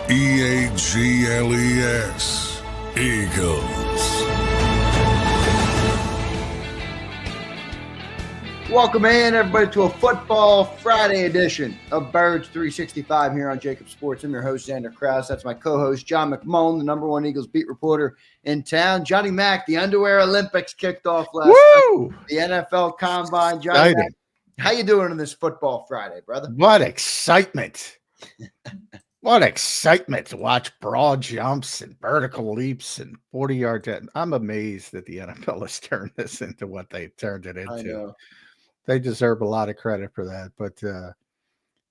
Eagles. Eagles. Welcome in, everybody, to a Football Friday edition of Birds 365 here on JAKIB Sports. I'm your host, Zander Krause. That's my co-host, John McMullen, the #1 Eagles beat reporter in town. Johnny Mack, the Underwear Olympics kicked off last night. The NFL Combine. Johnny Mack, how you doing on this Football Friday, brother? What excitement. What excitement to watch broad jumps and vertical leaps and 40-yard. I'm amazed that the NFL has turned this into what they've turned it into. I know. They deserve a lot of credit for that. But,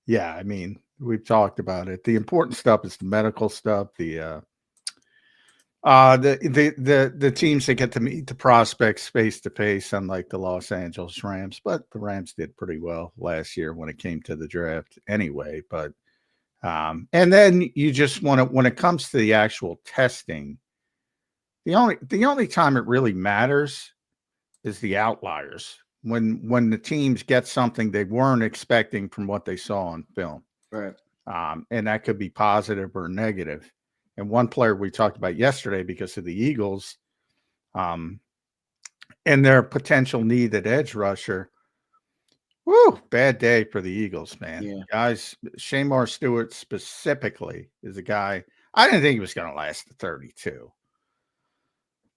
yeah, I mean, we've talked about it. The important stuff is the medical stuff, the teams that get to meet the prospects face-to-face, unlike the Los Angeles Rams. But the Rams did pretty well last year when it came to the draft anyway. But and then you just want to, when it comes to the actual testing, the only time it really matters is the outliers. When the teams get something they weren't expecting from what they saw on film. Right. And that could be positive or negative. And one player we talked about yesterday because of the Eagles and their potential need at edge rusher. Woo, bad day for the Eagles, man. Yeah. Guys, Shemar Stewart specifically is a guy, I didn't think he was going to last the 32.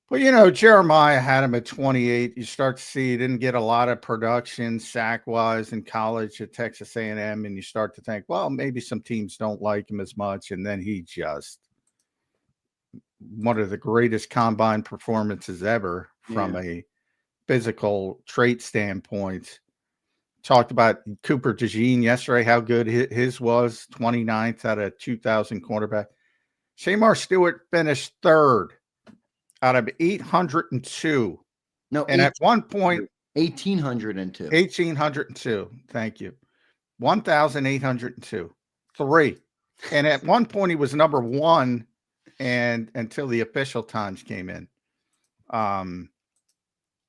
But, you know, Jeremiah had him at 28. You start to see he didn't get a lot of production sack-wise in college at Texas A&M, and you start to think, well, maybe some teams don't like him as much, and then he just one of the greatest combine performances ever from a physical trait standpoint. Talked about Cooper DeJean yesterday, how good his was, 29th out of 2,000 quarterback. Shemar Stewart finished third out of 802. No, and at one point, 1,802. 1,802. Thank you. 1,802. 3. And at one point, he was number 1, and until the official times came in.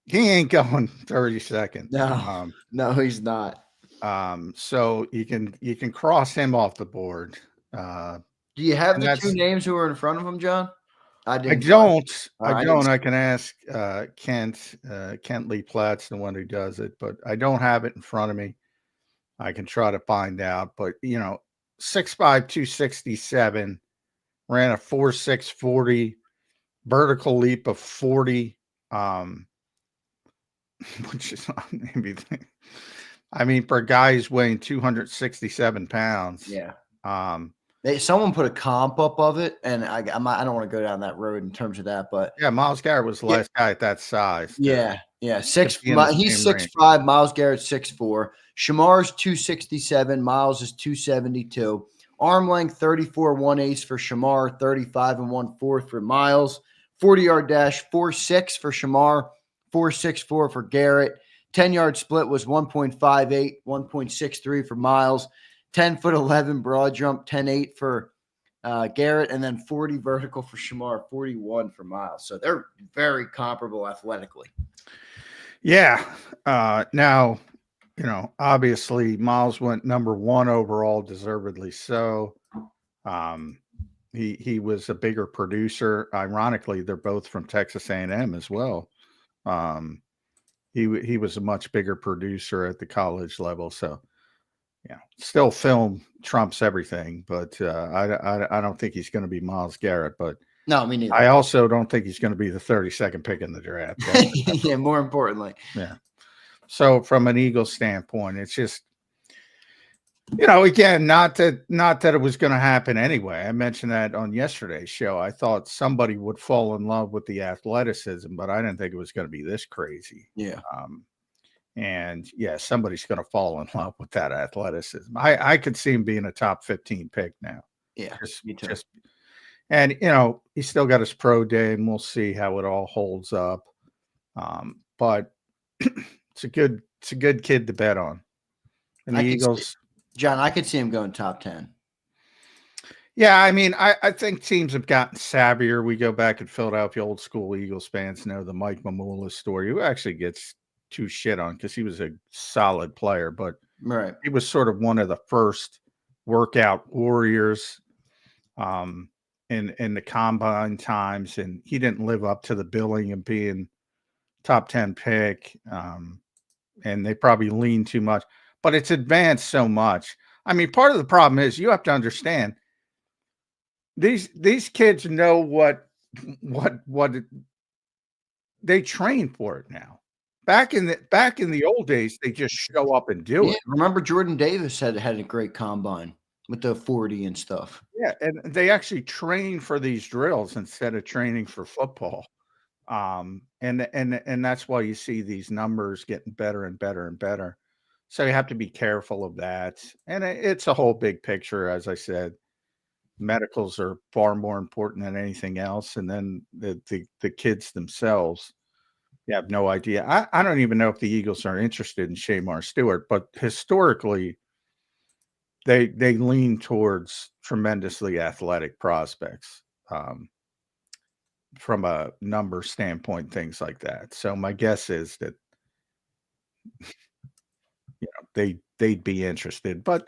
He ain't going 32nd. No, no, he's not. So you can cross him off the board. Do you have the two names who are in front of him, John? I don't. I can ask Kent Lee Platt's the one who does it, but I don't have it in front of me. I can try to find out. But, you know, 6'5", 267, ran a 4.6 40, vertical leap of 40, which is maybe, I mean, for a guy who's weighing 267 pounds. Yeah. Someone put a comp up of it, and I don't want to go down that road in terms of that, but yeah, Myles Garrett was the last guy at that size. Yeah. He's 6'5", Myles Garrett's 6'4". Shemar's 267, Myles is 272. Arm length 34 1/8 for Shemar, 35 1/4 for Myles. 40-yard dash 4.6 for Shemar, 4.64 for Garrett. 10-yard split was 1.58, 1.63 for Myles. 10'11" broad jump, 10.8 for Garrett, and then 40 vertical for Shemar, 41 for Myles. So they're very comparable athletically. Yeah. Now, you know, obviously Myles went number 1 overall, deservedly so. He was a bigger producer. Ironically, they're both from Texas A&M as well. He was a much bigger producer at the college level, so. Yeah, still film trumps everything, but I don't think he's going to be Myles Garrett. But no, me neither. I also don't think he's going to be the 32nd pick in the draft. Yeah, more importantly. Yeah. So from an Eagles standpoint, it's just, you know, again, not that it was going to happen anyway. I mentioned that on yesterday's show. I thought somebody would fall in love with the athleticism, but I didn't think it was going to be this crazy. Yeah. And yeah, somebody's going to fall in love with that athleticism. I could see him being a top 15 pick now. Yeah, me too. And you know, he's still got his pro day, and we'll see how it all holds up. But it's a good kid to bet on. And the Eagles, John, I could see him going top 10. Yeah, I mean, I think teams have gotten savvier. We go back in Philadelphia, old school Eagles fans know the Mike Mamula story, who actually gets too shit on because he was a solid player, but right, he was sort of one of the first workout warriors in the combine times, and he didn't live up to the billing of being top 10 pick. And they probably lean too much, but it's advanced so much. I mean, part of the problem is you have to understand these kids know what they train for it now. Back in the old days, they just show up and do it. Remember Jordan Davis had a great combine with the 40 and stuff. Yeah, and they actually train for these drills instead of training for football. And that's why you see these numbers getting better and better and better. So you have to be careful of that. And it's a whole big picture, as I said. Medicals are far more important than anything else. And then the kids themselves, you have no idea. I don't even know if the Eagles are interested in Shemar Stewart, but historically, they lean towards tremendously athletic prospects. From a number standpoint, things like that. So my guess is that they'd be interested, but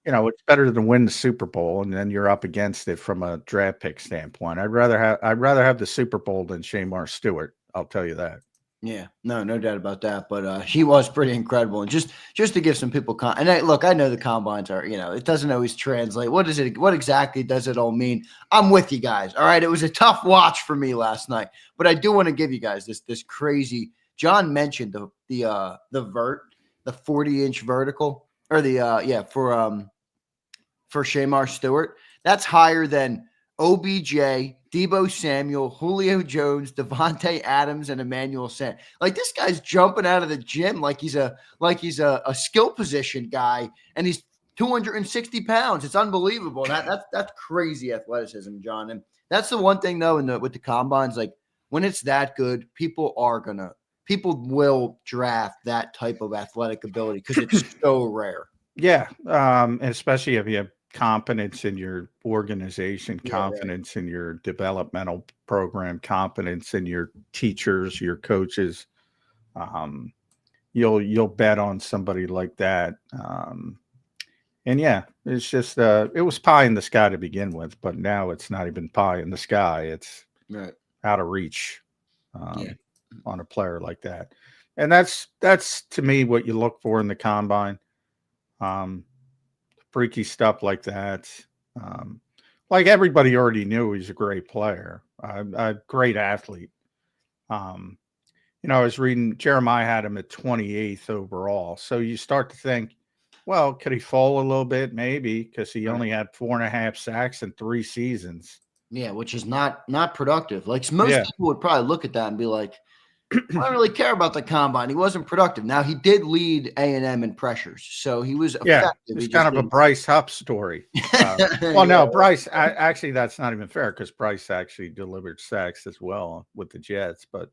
it's better than win the Super Bowl and then you're up against it from a draft pick standpoint. I'd rather have the Super Bowl than Shemar Stewart. I'll tell you that. Yeah, no doubt about that. But he was pretty incredible. And just to give some people and I know the combines are, it doesn't always translate. What exactly does it all mean? I'm with you guys. All right. It was a tough watch for me last night, but I do want to give you guys this crazy. John mentioned the 40-inch vertical or for Shemar Stewart. That's higher than OBJ, Deebo Samuel, Julio Jones, Devontae Adams, and Emmanuel Sanders. Like, this guy's jumping out of the gym like he's a skill position guy, and he's 260 pounds. It's unbelievable. That's crazy athleticism, John. And that's the one thing though with the combines, like when it's that good, people will draft that type of athletic ability because it's so rare. Yeah, especially if you have confidence in your organization, confidence in your developmental program, confidence in your teachers, your coaches. You'll bet on somebody like that. And yeah, it's just it was pie in the sky to begin with, but now it's not even pie in the sky. It's out of reach on a player like that. And that's to me what you look for in the combine. Freaky stuff like that. Like everybody already knew he's a great player, a great athlete. I was reading Jeremiah had him at 28th overall. So you start to think, well, could he fall a little bit? Maybe, because he only had 4.5 sacks in 3 seasons. Yeah, which is not productive. Like most people would probably look at that and be like, I don't really care about the combine. He wasn't productive. Now, he did lead A&M in pressures, so he was effective. It's kind of a Bryce Huff story. Well, no, Bryce, actually, that's not even fair because Bryce actually delivered sacks as well with the Jets. But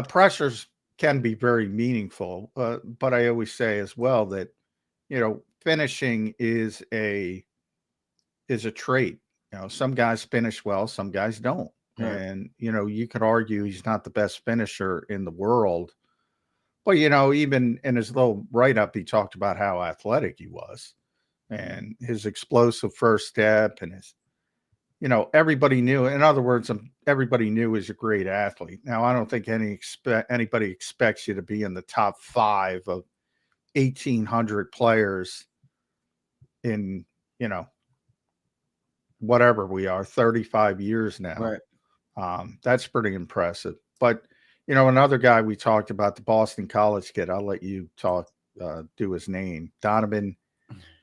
pressures can be very meaningful. But I always say as well that, finishing is a trait. Some guys finish well, some guys don't. And, you could argue he's not the best finisher in the world. But, even in his little write-up, he talked about how athletic he was and his explosive first step and his, everybody knew. In other words, everybody knew he's a great athlete. Now, I don't think anybody expects you to be in the top 5 of 1,800 players in, whatever we are, 35 years now. Right. That's pretty impressive. But, another guy we talked about, the Boston College kid, I'll let you do his name, Donovan.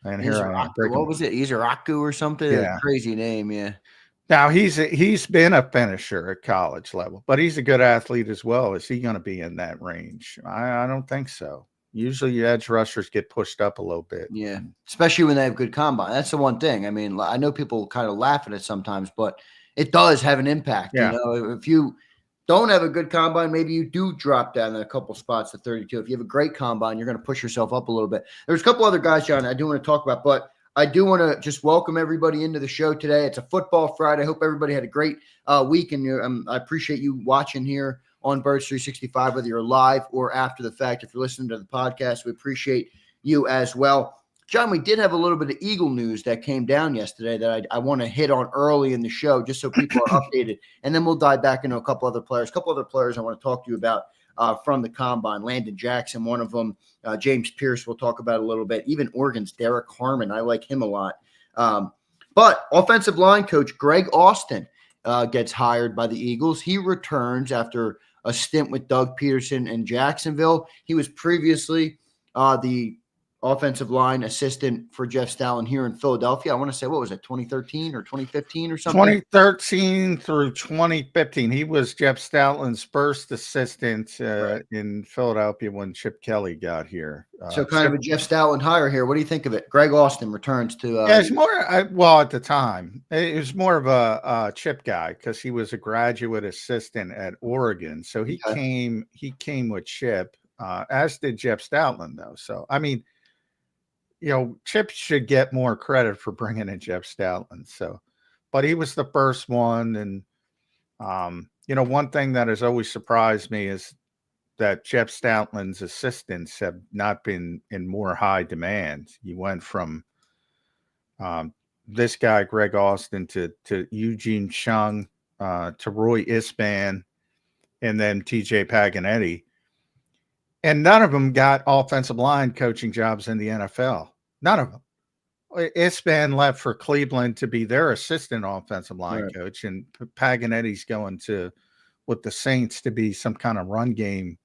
And here I am. What was it? Izaraku or something? Yeah. Crazy name. Yeah. Now he's been a finisher at college level, but he's a good athlete as well. Is he going to be in that range? I don't think so. Usually edge rushers get pushed up a little bit. Yeah. Especially when they have good combine. That's the one thing. I mean, I know people kind of laugh at it sometimes, but it does have an impact. Yeah. If you don't have a good combine, maybe you do drop down in a couple spots to 32. If you have a great combine, you're going to push yourself up a little bit. There's a couple other guys, John, I do want to talk about, but I do want to just welcome everybody into the show today. It's a football Friday. I hope everybody had a great week, and I appreciate you watching here on Birds 365, whether you're live or after the fact. If you're listening to the podcast, we appreciate you as well. John, we did have a little bit of Eagle news that came down yesterday that I want to hit on early in the show, just so people are updated. And then we'll dive back into a couple other players. A couple other players I want to talk to you about from the combine. Landon Jackson, one of them. James Pearce, we'll talk about a little bit. Even Oregon's Derek Harmon. I like him a lot. But offensive line coach Greg Austin gets hired by the Eagles. He returns after a stint with Doug Peterson in Jacksonville. He was previously the offensive line assistant for Jeff Stoutland here in Philadelphia. I want to say, what was it, 2013 or 2015 or something? 2013 through 2015. He was Jeff Stoutland's first assistant in Philadelphia when Chip Kelly got here. So kind of a Jeff Stoutland hire here. What do you think of it? Greg Austin returns to yeah, it's more well, at the time, it was more of a Chip guy because he was a graduate assistant at Oregon. So he came with Chip, as did Jeff Stoutland, though. So, I mean, you know, Chip should get more credit for bringing in Jeff Stoutland. So, but he was the first one. And, you know, one thing that has always surprised me is that Jeff Stoutland's assistants have not been in more high demand. He went from this guy, Greg Austin, to Eugene Chung, to Roy Isban, and then TJ Paganetti. And none of them got offensive line coaching jobs in the NFL. None of them. Isban left for Cleveland to be their assistant offensive line coach, and Paganetti's going with the Saints to be some kind of run game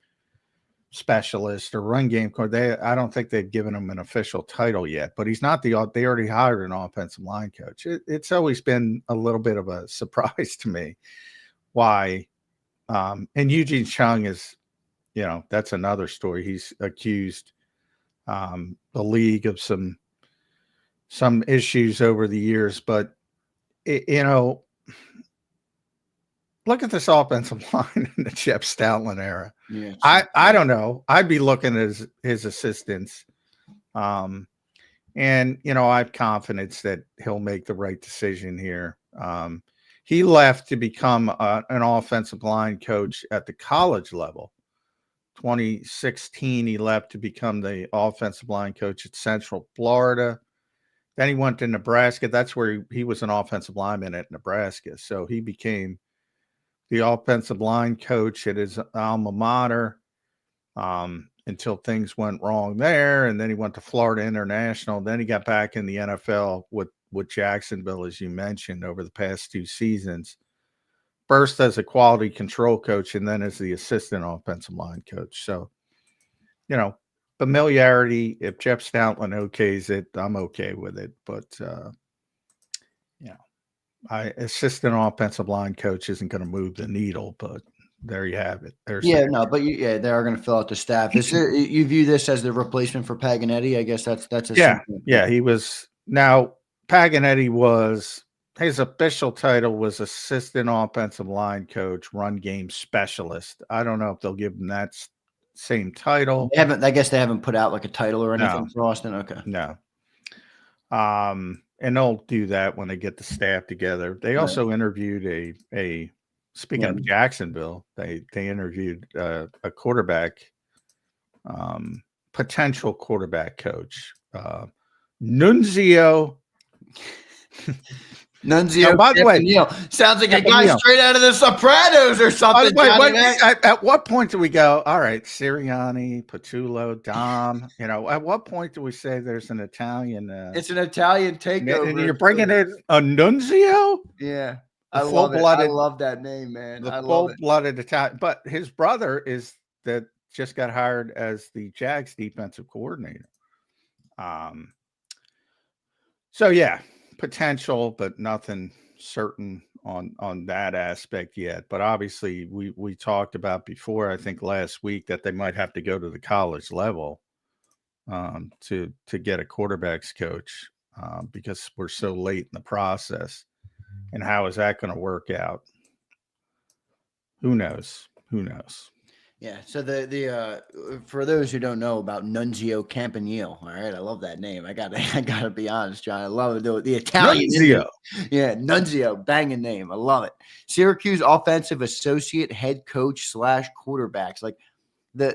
specialist or run game coach. I don't think they've given him an official title yet, but he's not they already hired an offensive line coach. It's always been a little bit of a surprise to me why. And Eugene Chung is, you know, that's another story. He's accused the league of some issues over the years, but you know, look at this offensive line in the Jeff Stoutland era. Yeah, I don't know. I'd be looking at his assistants, and you know, I have confidence that he'll make the right decision here. He left to become an offensive line coach at the college level. 2016, he left to become the offensive line coach at Central Florida. Then he went to Nebraska. That's where he was an offensive lineman at Nebraska. So he became the offensive line coach at his alma mater until things went wrong there. And then he went to Florida International. Then he got back in the NFL with Jacksonville, as you mentioned, over the past 2 seasons. First as a quality control coach and then as the assistant offensive line coach. So, you know, familiarity. If Jeff Stoutland okays it, I'm okay with it. But, you know, assistant offensive line coach isn't going to move the needle, but there you have it. They are going to fill out the staff. You view this as the replacement for Paganetti? I guess that's yeah. He was now Paganetti was. His official title was assistant offensive line coach, run game specialist. I don't know if they'll give him that same title. I guess they haven't put out like a title or anything for Austin. Okay. No. And they'll do that when they get the staff together. They also interviewed speaking of Jacksonville, they interviewed a quarterback, potential quarterback coach, Nunzio. Nunzio. By the way, sounds like a guy straight out of the Sopranos or something. At what point do we go, all right, Sirianni, Patullo, Dom, you know, at what point do we say there's an Italian? It's an Italian takeover. And you're bringing in a Nunzio? Yeah. I love it. I love that name, man. The full-blooded Italian. But his brother just got hired as the Jags defensive coordinator. So, yeah. Potential, but nothing certain on that aspect yet. But obviously, we talked about before, I think last week, that they might have to go to the college level to get a quarterback's coach because we're so late in the process. And how is that going to work out? Who knows? Yeah. So the for those who don't know about Nunzio Campanile, all right, I love that name. I gotta be honest, John. I love it. The Italian Nunzio. Yeah, Nunzio, banging name. I love it. Syracuse offensive associate head coach / quarterbacks. Like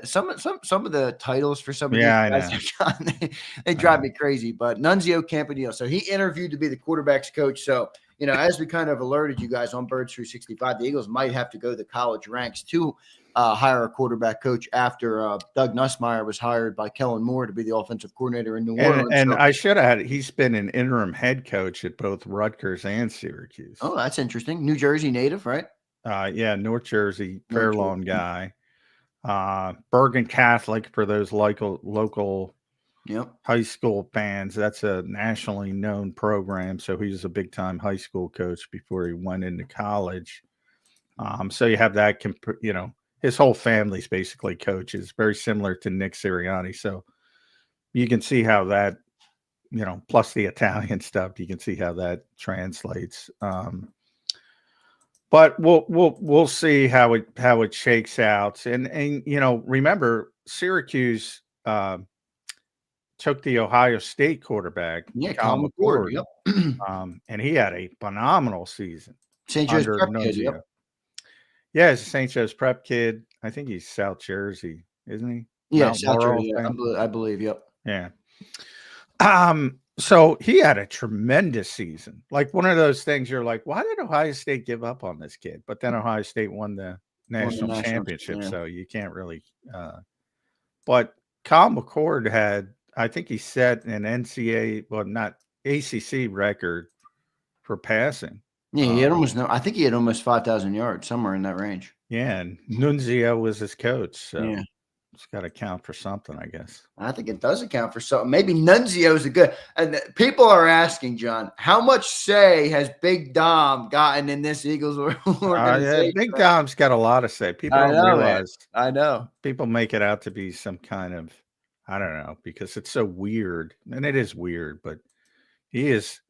some of the titles for some of these Yeah, I guys know. have gotten, they drive me crazy. But Nunzio Campanile, so he interviewed to be the quarterback's coach. So, as we kind of alerted you guys on Birds 365, the Eagles might have to go to the college ranks to hire a quarterback coach after Doug Nussmeier was hired by Kellen Moore to be the offensive coordinator in New Orleans. And So, I should add, he's been an interim head coach at both Rutgers and Syracuse. oh, that's interesting. New Jersey native, right? Yeah, North Jersey, North Fair Lawn guy. Bergen Catholic for those local Yep. high school fans. That's a nationally known program. So he was a big time high school coach before he went into college. So you have that, his whole family's basically coaches, very similar to Nick Sirianni. So you can see how that, plus the Italian stuff, you can see how that translates. But we'll see how it shakes out. And remember, Syracuse took the Ohio State quarterback, Kyle McCord. Yep. And he had a phenomenal season. St. Joe's Prep kid, yep. Yeah, he's a St. Joe's Prep kid. I think he's South Jersey, isn't he? Yeah, South Jersey. I believe. Yep. Yeah. So he had a tremendous season. Like one of those things you're like, why did Ohio State give up on this kid? But then Ohio State won the national championship. Yeah. So you can't really. But Kyle McCord had, I think he set an NCAA, well, not ACC record for passing. Yeah, he had I think he had almost 5,000 yards, somewhere in that range. Yeah, and Nunzio was his coach. So yeah. It's got to count for something, I guess. I think it does account for something. Maybe Nunzio's a good. And people are asking, John, how much say has Big Dom gotten in this Eagles organization? Yeah, Big Dom's got a lot of say. People don't realize. Man. I know. People make it out to be some kind of, I don't know, because it's so weird. And it is weird, but he is,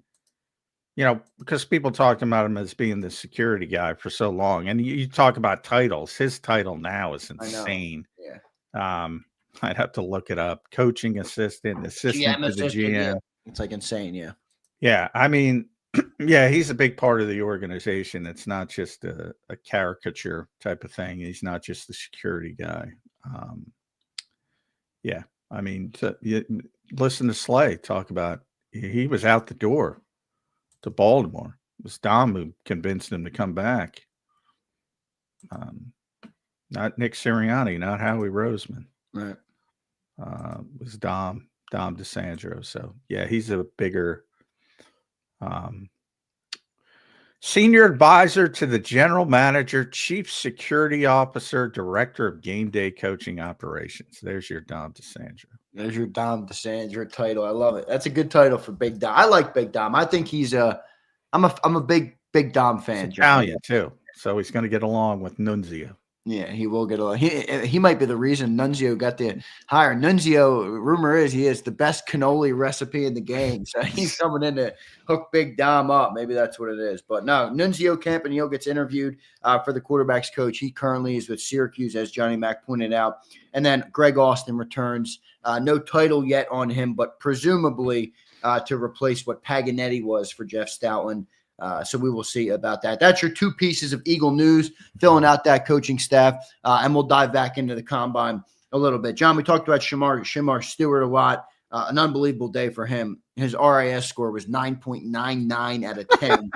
because people talked about him as being the security guy for so long. And you talk about titles. His title now is insane. Yeah. I'd have to look it up. Coaching assistant to the GM. Yeah. It's like insane. Yeah. Yeah. I mean, yeah, he's a big part of the organization. It's not just a caricature type of thing. He's not just the security guy. Yeah. I mean, you listen to Slay talk about, he was out the door to Baltimore. It was Dom who convinced him to come back. Not Nick Sirianni, not Howie Roseman. Right. It was Dom DeSandro. So, yeah, he's a bigger senior advisor to the general manager, chief security officer, director of game day coaching operations. There's your Dom DeSandro. There's your Dom DeSandro title. I love it. That's a good title for Big Dom. I like Big Dom. I think I'm a big Dom fan. Italian too. So he's going to get along with Nunzio. Yeah, he will get along. He might be the reason Nunzio got the hire. Nunzio, rumor is he is the best cannoli recipe in the game. So he's coming in to hook Big Dom up. Maybe that's what it is. But no, Nunzio Campanile gets interviewed for the quarterback's coach. He currently is with Syracuse, as Johnny Mac pointed out. And then Greg Austin returns. No title yet on him, but presumably to replace what Paganetti was for Jeff Stoutland. So we will see about that. That's your two pieces of Eagle news, filling out that coaching staff, and we'll dive back into the combine a little bit. John, we talked about Shemar Stewart a lot. An unbelievable day for him. His RAS score was 9.99 out of 10.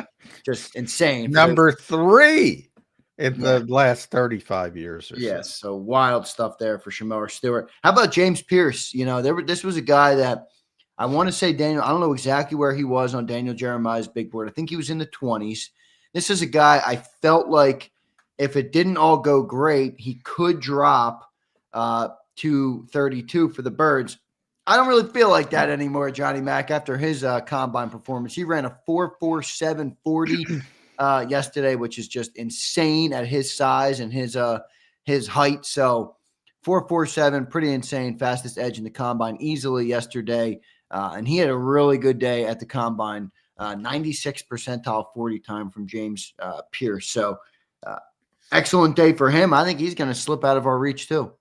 Just insane. Number 3 in the last 35 years or so. Yes, so wild stuff there for Shemar Stewart. How about James Pearce? This was a guy that I want to say Daniel, I don't know exactly where he was on Daniel Jeremiah's big board. I think he was in the 20s. This is a guy I felt like if it didn't all go great, he could drop to 32 for the Birds. I don't really feel like that anymore, Johnny Mac, after his combine performance. He ran a 4.4740 yesterday, which is just insane at his size and his height. So 4.47, pretty insane, fastest edge in the combine easily yesterday. And he had a really good day at the combine, 96 percentile 40 time from James Pearce. So excellent day for him. I think he's going to slip out of our reach too.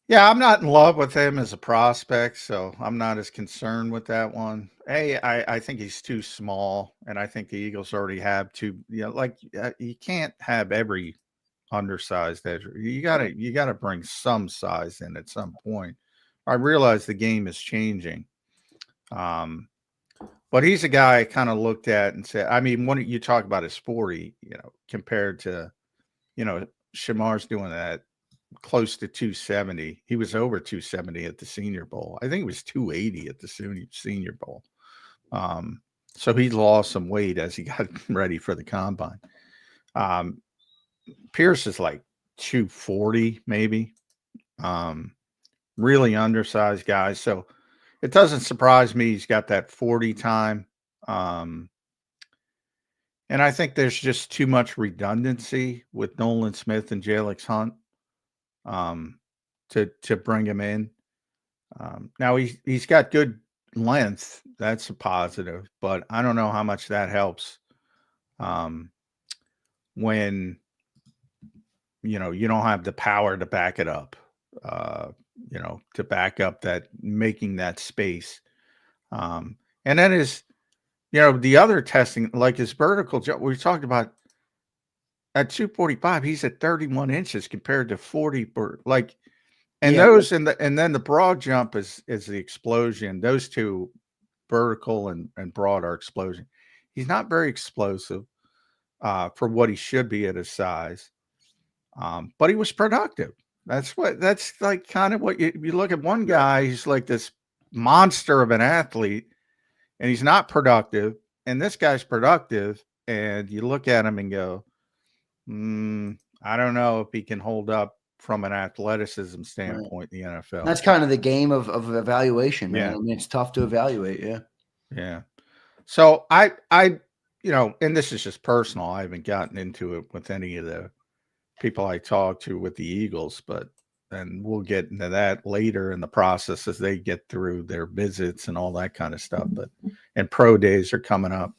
Yeah, I'm not in love with him as a prospect, so I'm not as concerned with that one. I think he's too small, and I think the Eagles already have you can't have every undersized edge. You gotta bring some size in at some point. I realize the game is changing. But he's a guy I kind of looked at and said, I mean, when you talk about his 40, compared to, Shemar's doing that close to 270. He was over 270 at the Senior Bowl. I think it was 280 at the Senior Bowl. So he lost some weight as he got ready for the combine. Pearce is like 240, maybe. Really undersized guy. So it doesn't surprise me he's got that 40 time. And I think there's just too much redundancy with Nolan Smith and Jalix Hunt to bring him in. Now he's got good length. That's a positive, but I don't know how much that helps when you don't have the power to back it up. To back up that, making that space. And then the other testing, like his vertical jump, we talked about at 245, he's at 31 inches compared to 40. And then the broad jump is the explosion. Those two, vertical and broad, are explosion. He's not very explosive for what he should be at his size. But he was productive. That's like kind of what you look at one guy, he's like this monster of an athlete, and he's not productive. And this guy's productive, and you look at him and go, I don't know if he can hold up from an athleticism standpoint in the NFL. That's kind of the game of evaluation, man. Yeah. I mean, it's tough to evaluate. Yeah. Yeah. So I and this is just personal. I haven't gotten into it with any of the people I talk to with the Eagles, and we'll get into that later in the process as they get through their visits and all that kind of stuff. And pro days are coming up.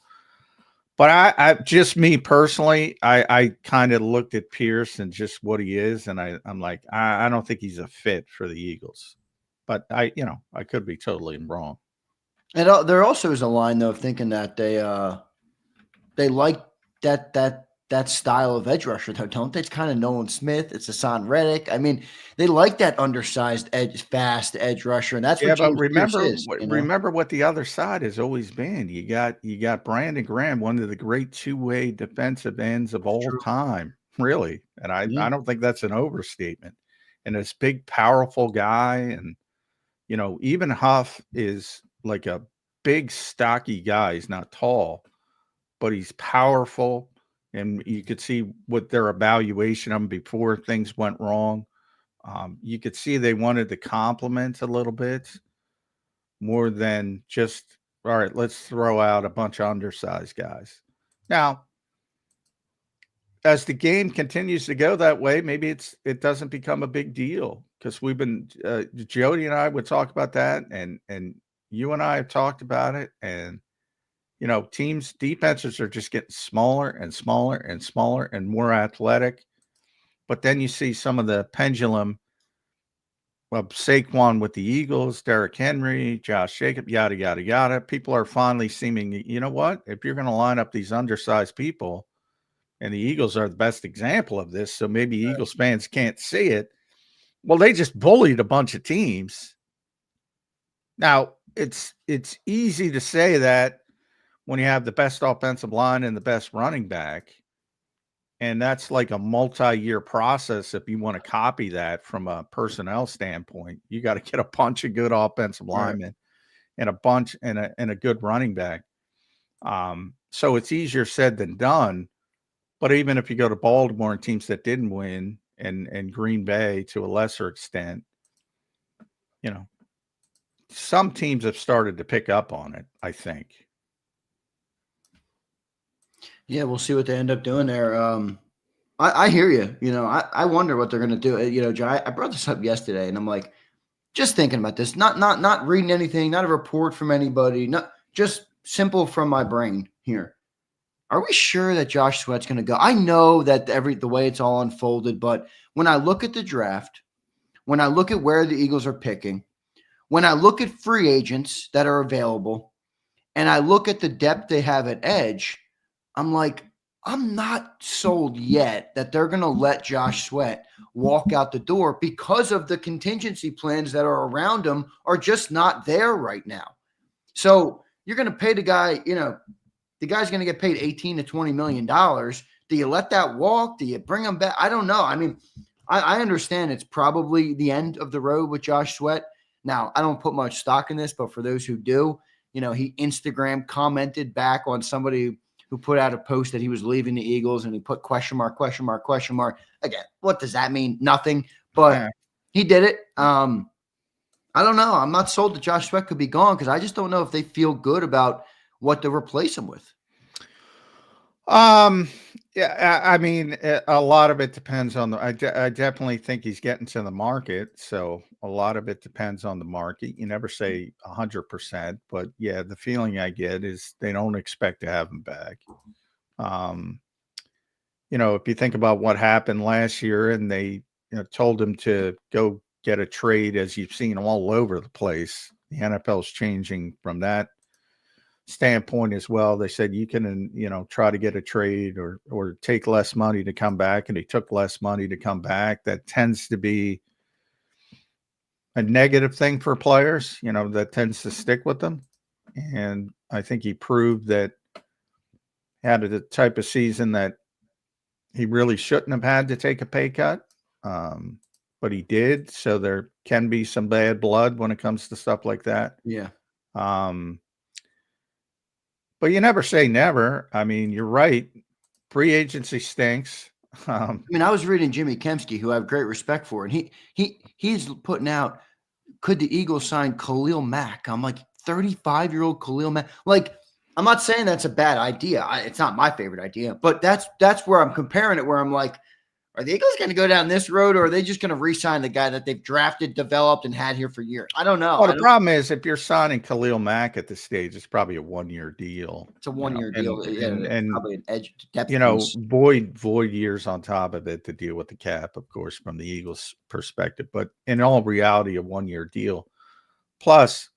But I just me personally, I kind of looked at Pearce and just what he is, and I'm like, I don't think he's a fit for the Eagles. But I could be totally wrong. And there also is a line though of thinking that they like that style of edge rusher, though, don't they? It's kind of Nolan Smith. It's Hassan Reddick. I mean, they like that undersized fast edge rusher, and that's what James Pearce is. Remember what the other side has always been. You got Brandon Graham, one of the great two-way defensive ends of all time, really. And I don't think that's an overstatement. And this big, powerful guy, and even Huff is like a big, stocky guy. He's not tall, but he's powerful. And you could see what their evaluation of him before things went wrong. You could see they wanted to compliment a little bit more than just, all right, let's throw out a bunch of undersized guys. Now, as the game continues to go that way, maybe it doesn't become a big deal, because we've been Jody and I would talk about that, and you and I have talked about it, and teams' defenses are just getting smaller and smaller and smaller and more athletic. But then you see some of the pendulum of Saquon with the Eagles, Derrick Henry, Josh Jacobs, yada, yada, yada. People are finally seeming, you know what? If you're going to line up these undersized people, and the Eagles are the best example of this, so maybe Eagles fans can't see it. Well, they just bullied a bunch of teams. Now, it's easy to say that when you have the best offensive line and the best running back, and that's like a multi-year process. If you want to copy that from a personnel standpoint, you got to get a bunch of good offensive linemen and a bunch and a good running back. So it's easier said than done. But even if you go to Baltimore and teams that didn't win, and Green Bay to a lesser extent, some teams have started to pick up on it, I think. Yeah, we'll see what they end up doing there. I hear you. I wonder what they're going to do. Joe, I brought this up yesterday, and I'm like, just thinking about this, not reading anything, not a report from anybody, not just simple from my brain here. Are we sure that Josh Sweat's going to go? I know that the way it's all unfolded, but when I look at the draft, when I look at where the Eagles are picking, when I look at free agents that are available, and I look at the depth they have at edge, I'm like, I'm not sold yet that they're going to let Josh Sweat walk out the door because of the contingency plans that are around him are just not there right now. So you're going to pay the guy, the guy's going to get paid $18 to $20 million. Do you let that walk? Do you bring him back? I don't know. I mean, I understand it's probably the end of the road with Josh Sweat. Now, I don't put much stock in this, but for those who do, he Instagram commented back on somebody who put out a post that he was leaving the Eagles, and he put question mark, question mark, question mark. Again, what does that mean? Nothing. But he did it. I don't know. I'm not sold that Josh Sweat could be gone because I just don't know if they feel good about what to replace him with. Yeah, I mean, a lot of it depends on I definitely think he's getting to the market. So a lot of it depends on the market. You never say 100%, but yeah, the feeling I get is they don't expect to have him back. If you think about what happened last year and they told him to go get a trade, as you've seen all over the place, the NFL's changing from that standpoint as well. They said you can try to get a trade or take less money to come back, and he took less money to come back. That tends to be a negative thing for players, that tends to stick with them. And I think he proved that had the type of season that he really shouldn't have had to take a pay cut, but he did. So there can be some bad blood when it comes to stuff like that. Yeah. But you never say never. I mean, you're right. Free agency stinks. I was reading Jimmy Kempski, who I have great respect for, and he's putting out, could the Eagles sign Khalil Mack? I'm like, 35-year-old Khalil Mack. Like, I'm not saying that's a bad idea. It's not my favorite idea, but that's where I'm comparing it, where I'm like, are the Eagles going to go down this road, or are they just going to re-sign the guy that they've drafted, developed, and had here for years? I don't know. Well, the problem is if you're signing Khalil Mack at this stage, it's probably a one-year deal. It's a one-year deal, and probably an edge depth. Void years on top of it to deal with the cap, of course, from the Eagles' perspective. But in all reality, a one-year deal. Plus,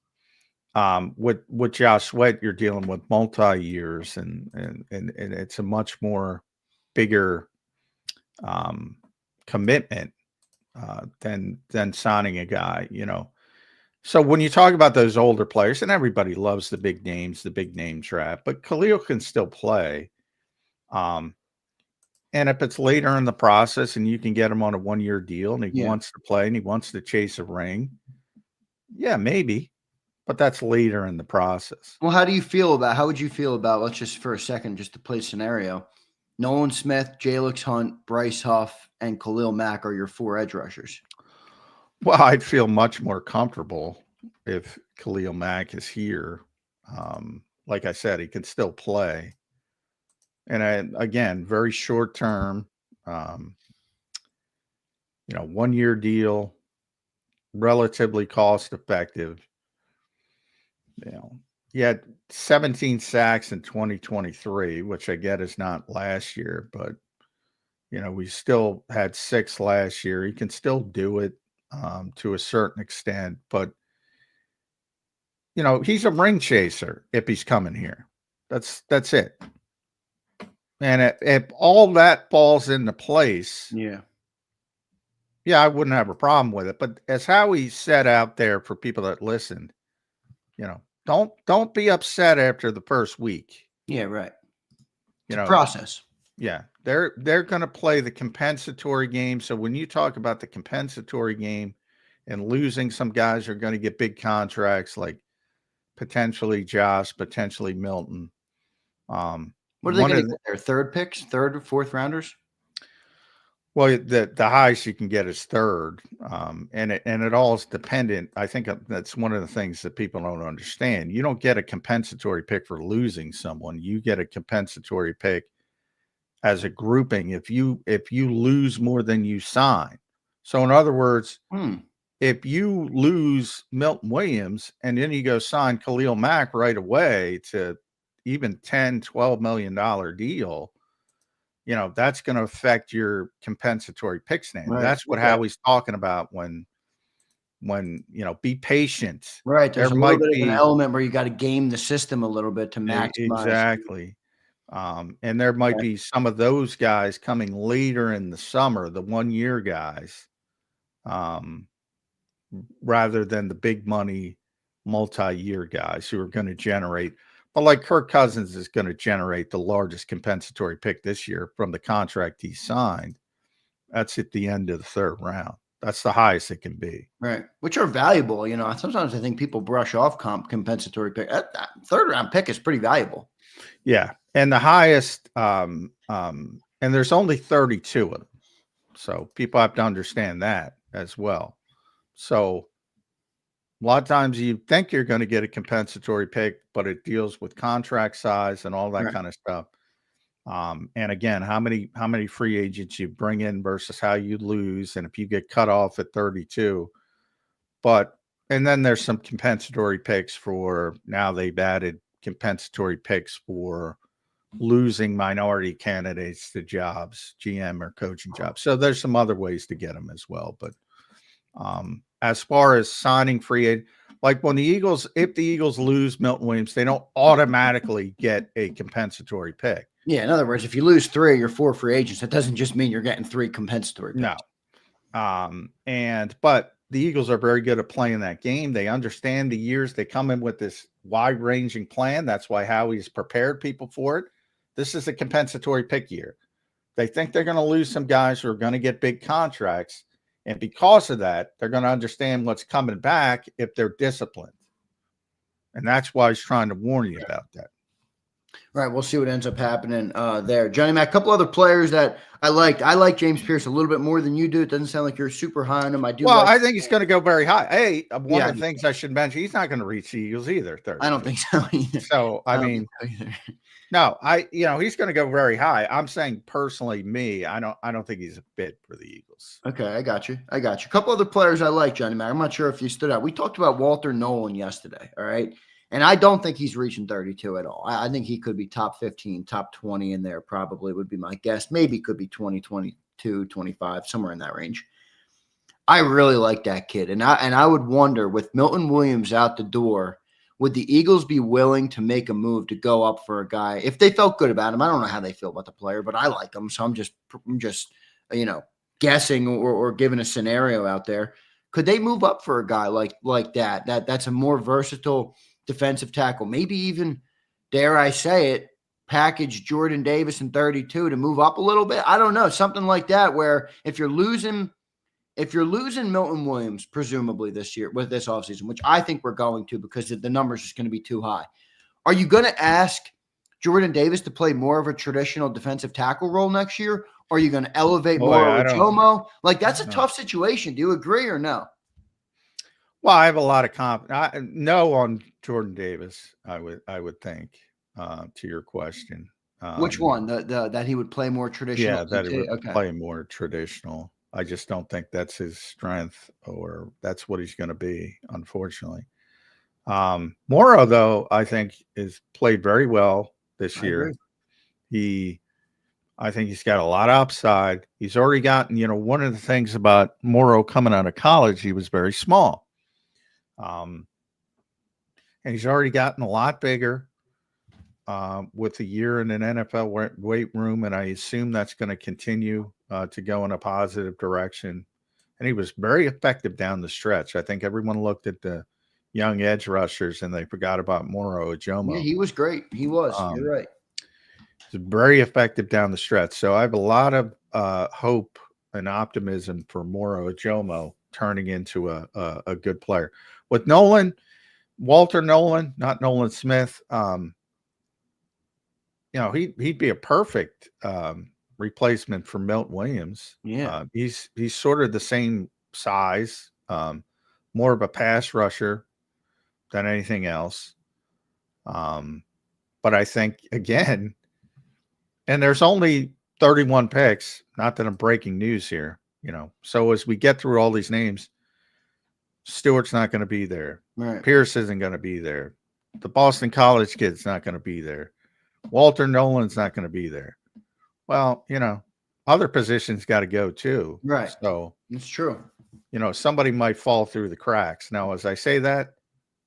with Josh Sweat, you're dealing with multi-years, and it's a much more bigger commitment than signing a guy, So when you talk about those older players, and everybody loves the big names, the big name trap, but Khalil can still play. And if it's later in the process and you can get him on a one-year deal and he wants to play and he wants to chase a ring, yeah, maybe. But that's later in the process. Well, how would you feel about, let's just for a second, just to play scenario, Nolan Smith, Jalix Hunt, Bryce Huff, and Khalil Mack are your 4 edge rushers? Well, I'd feel much more comfortable if Khalil Mack is here. Like I said, he can still play. And again, very short term, 1-year deal, relatively cost effective. He had 17 sacks in 2023, which I get is not last year, but we still had 6 last year. He can still do it to a certain extent, but he's a ring chaser if he's coming here. That's it. And if all that falls into place, I wouldn't have a problem with it. But as Howie said out there for people that listened, don't be upset after the first week. Yeah, right. It's a process. Yeah, they're going to play the compensatory game. So when you talk about the compensatory game and losing some guys who are going to get big contracts, like potentially Josh, potentially Milton. What are they going to get? Their third picks, 3rd or 4th rounders? Well, the highest you can get is 3rd, and it all is dependent. I think that's one of the things that people don't understand. You don't get a compensatory pick for losing someone. You get a compensatory pick as a grouping if you lose more than you sign. So in other words, if you lose Milton Williams and then you go sign Khalil Mack right away to even $10-12 million deal, that's going to affect your compensatory pick stand. Right. That's what Howie's talking about when be patient. Right. There's a little bit of an element where you got to game the system a little bit to maximize. Exactly. And there might be some of those guys coming later in the summer, the 1-year guys, rather than the big money multi-year guys who are going to generate. But like Kirk Cousins is going to generate the largest compensatory pick this year from the contract he signed. That's at the end of the 3rd round. That's the highest it can be. Right. Which are valuable. You know, sometimes I think people brush off compensatory pick. That 3rd round pick is pretty valuable. Yeah. And the highest, and there's only 32 of them. So people have to understand that as well. So a lot of times you think you're going to get a compensatory pick, but it deals with contract size and all that kind of stuff. And again, how many free agents you bring in versus how you lose. And if you get cut off at 32, and then there's some compensatory picks for, now they've added compensatory picks for losing minority candidates to jobs, GM or coaching jobs. So there's some other ways to get them as well. But as far as signing free agent, like when if the Eagles lose Milton Williams, they don't automatically get a compensatory pick. Yeah. In other words, if you lose 3 of your 4 free agents, that doesn't just mean you're getting 3 compensatory picks. No. But the Eagles are very good at playing that game. They understand the years. They come in with this wide-ranging plan. That's why Howie's prepared people for it. This is a compensatory pick year. They think they're going to lose some guys who are going to get big contracts. And because of that, they're going to understand what's coming back if they're disciplined. And that's why he's trying to warn you about that. Right. We'll see what ends up happening there. Johnny Mac, a couple other players that I liked. I like James Pearce a little bit more than you do. It doesn't sound like you're super high on him. I do. Well, I think he's going to go very high. Hey, one of the things I should mention, he's not going to reach the Eagles either. I don't think so either. So, I mean, no, he's going to go very high. I'm saying personally, I don't think he's a fit for the Eagles. Okay. I got you. A couple other players I like, Johnny Mac. I'm not sure if you stood out. We talked about Walter Nolan yesterday. All right. And I don't think he's reaching 32 at all. I think he could be top 15, top 20 in there probably would be my guess. Maybe could be 20, 22, 25, somewhere in that range. I really like that kid. And I would wonder, with Milton Williams out the door, would the Eagles be willing to make a move to go up for a guy if they felt good about him? I don't know how they feel about the player, but I like him. So I'm just guessing or giving a scenario out there. Could they move up for a guy like that? That's a more versatile defensive tackle, maybe even, dare I say it, package Jordan Davis and 32 to move up a little bit. I don't know, something like that, where if you're losing Milton Williams, presumably this year with this offseason, which I think we're going to because the numbers is going to be too high, are you going to ask Jordan Davis to play more of a traditional defensive tackle role next year? Or are you going to elevate more of Jomo? Like, that's a tough situation. Do you agree or no? Well, I have a lot of confidence. No on Jordan Davis, I would think, to your question. Which one? The that he would play more traditional? Yeah, that he would play more traditional. I just don't think that's his strength or that's what he's going to be, unfortunately. Morrow, though, I think is played very well this year. I think he's got a lot of upside. He's already gotten, one of the things about Morrow coming out of college, he was very small. And he's already gotten a lot bigger with a year in an NFL weight room, and I assume that's going to continue to go in a positive direction. And he was very effective down the stretch. I think everyone looked at the young edge rushers and they forgot about Morrow Jomo. Yeah, he was great. He was. You're right. He's very effective down the stretch. So I have a lot of hope and optimism for Morrow Jomo turning into a good player. With Nolan, Walter Nolan, not Nolan Smith, he'd be a perfect replacement for Milton Williams. Yeah. He's sort of the same size, more of a pass rusher than anything else. But I think, again, and there's only 31 picks, not that I'm breaking news here, so as we get through all these names, Stewart's not going to be there. Right. Pearce isn't going to be there. The Boston College kid's not going to be there. Walter Nolan's not going to be there. Well, other positions got to go too. Right. So it's true. Somebody might fall through the cracks. Now, as I say that,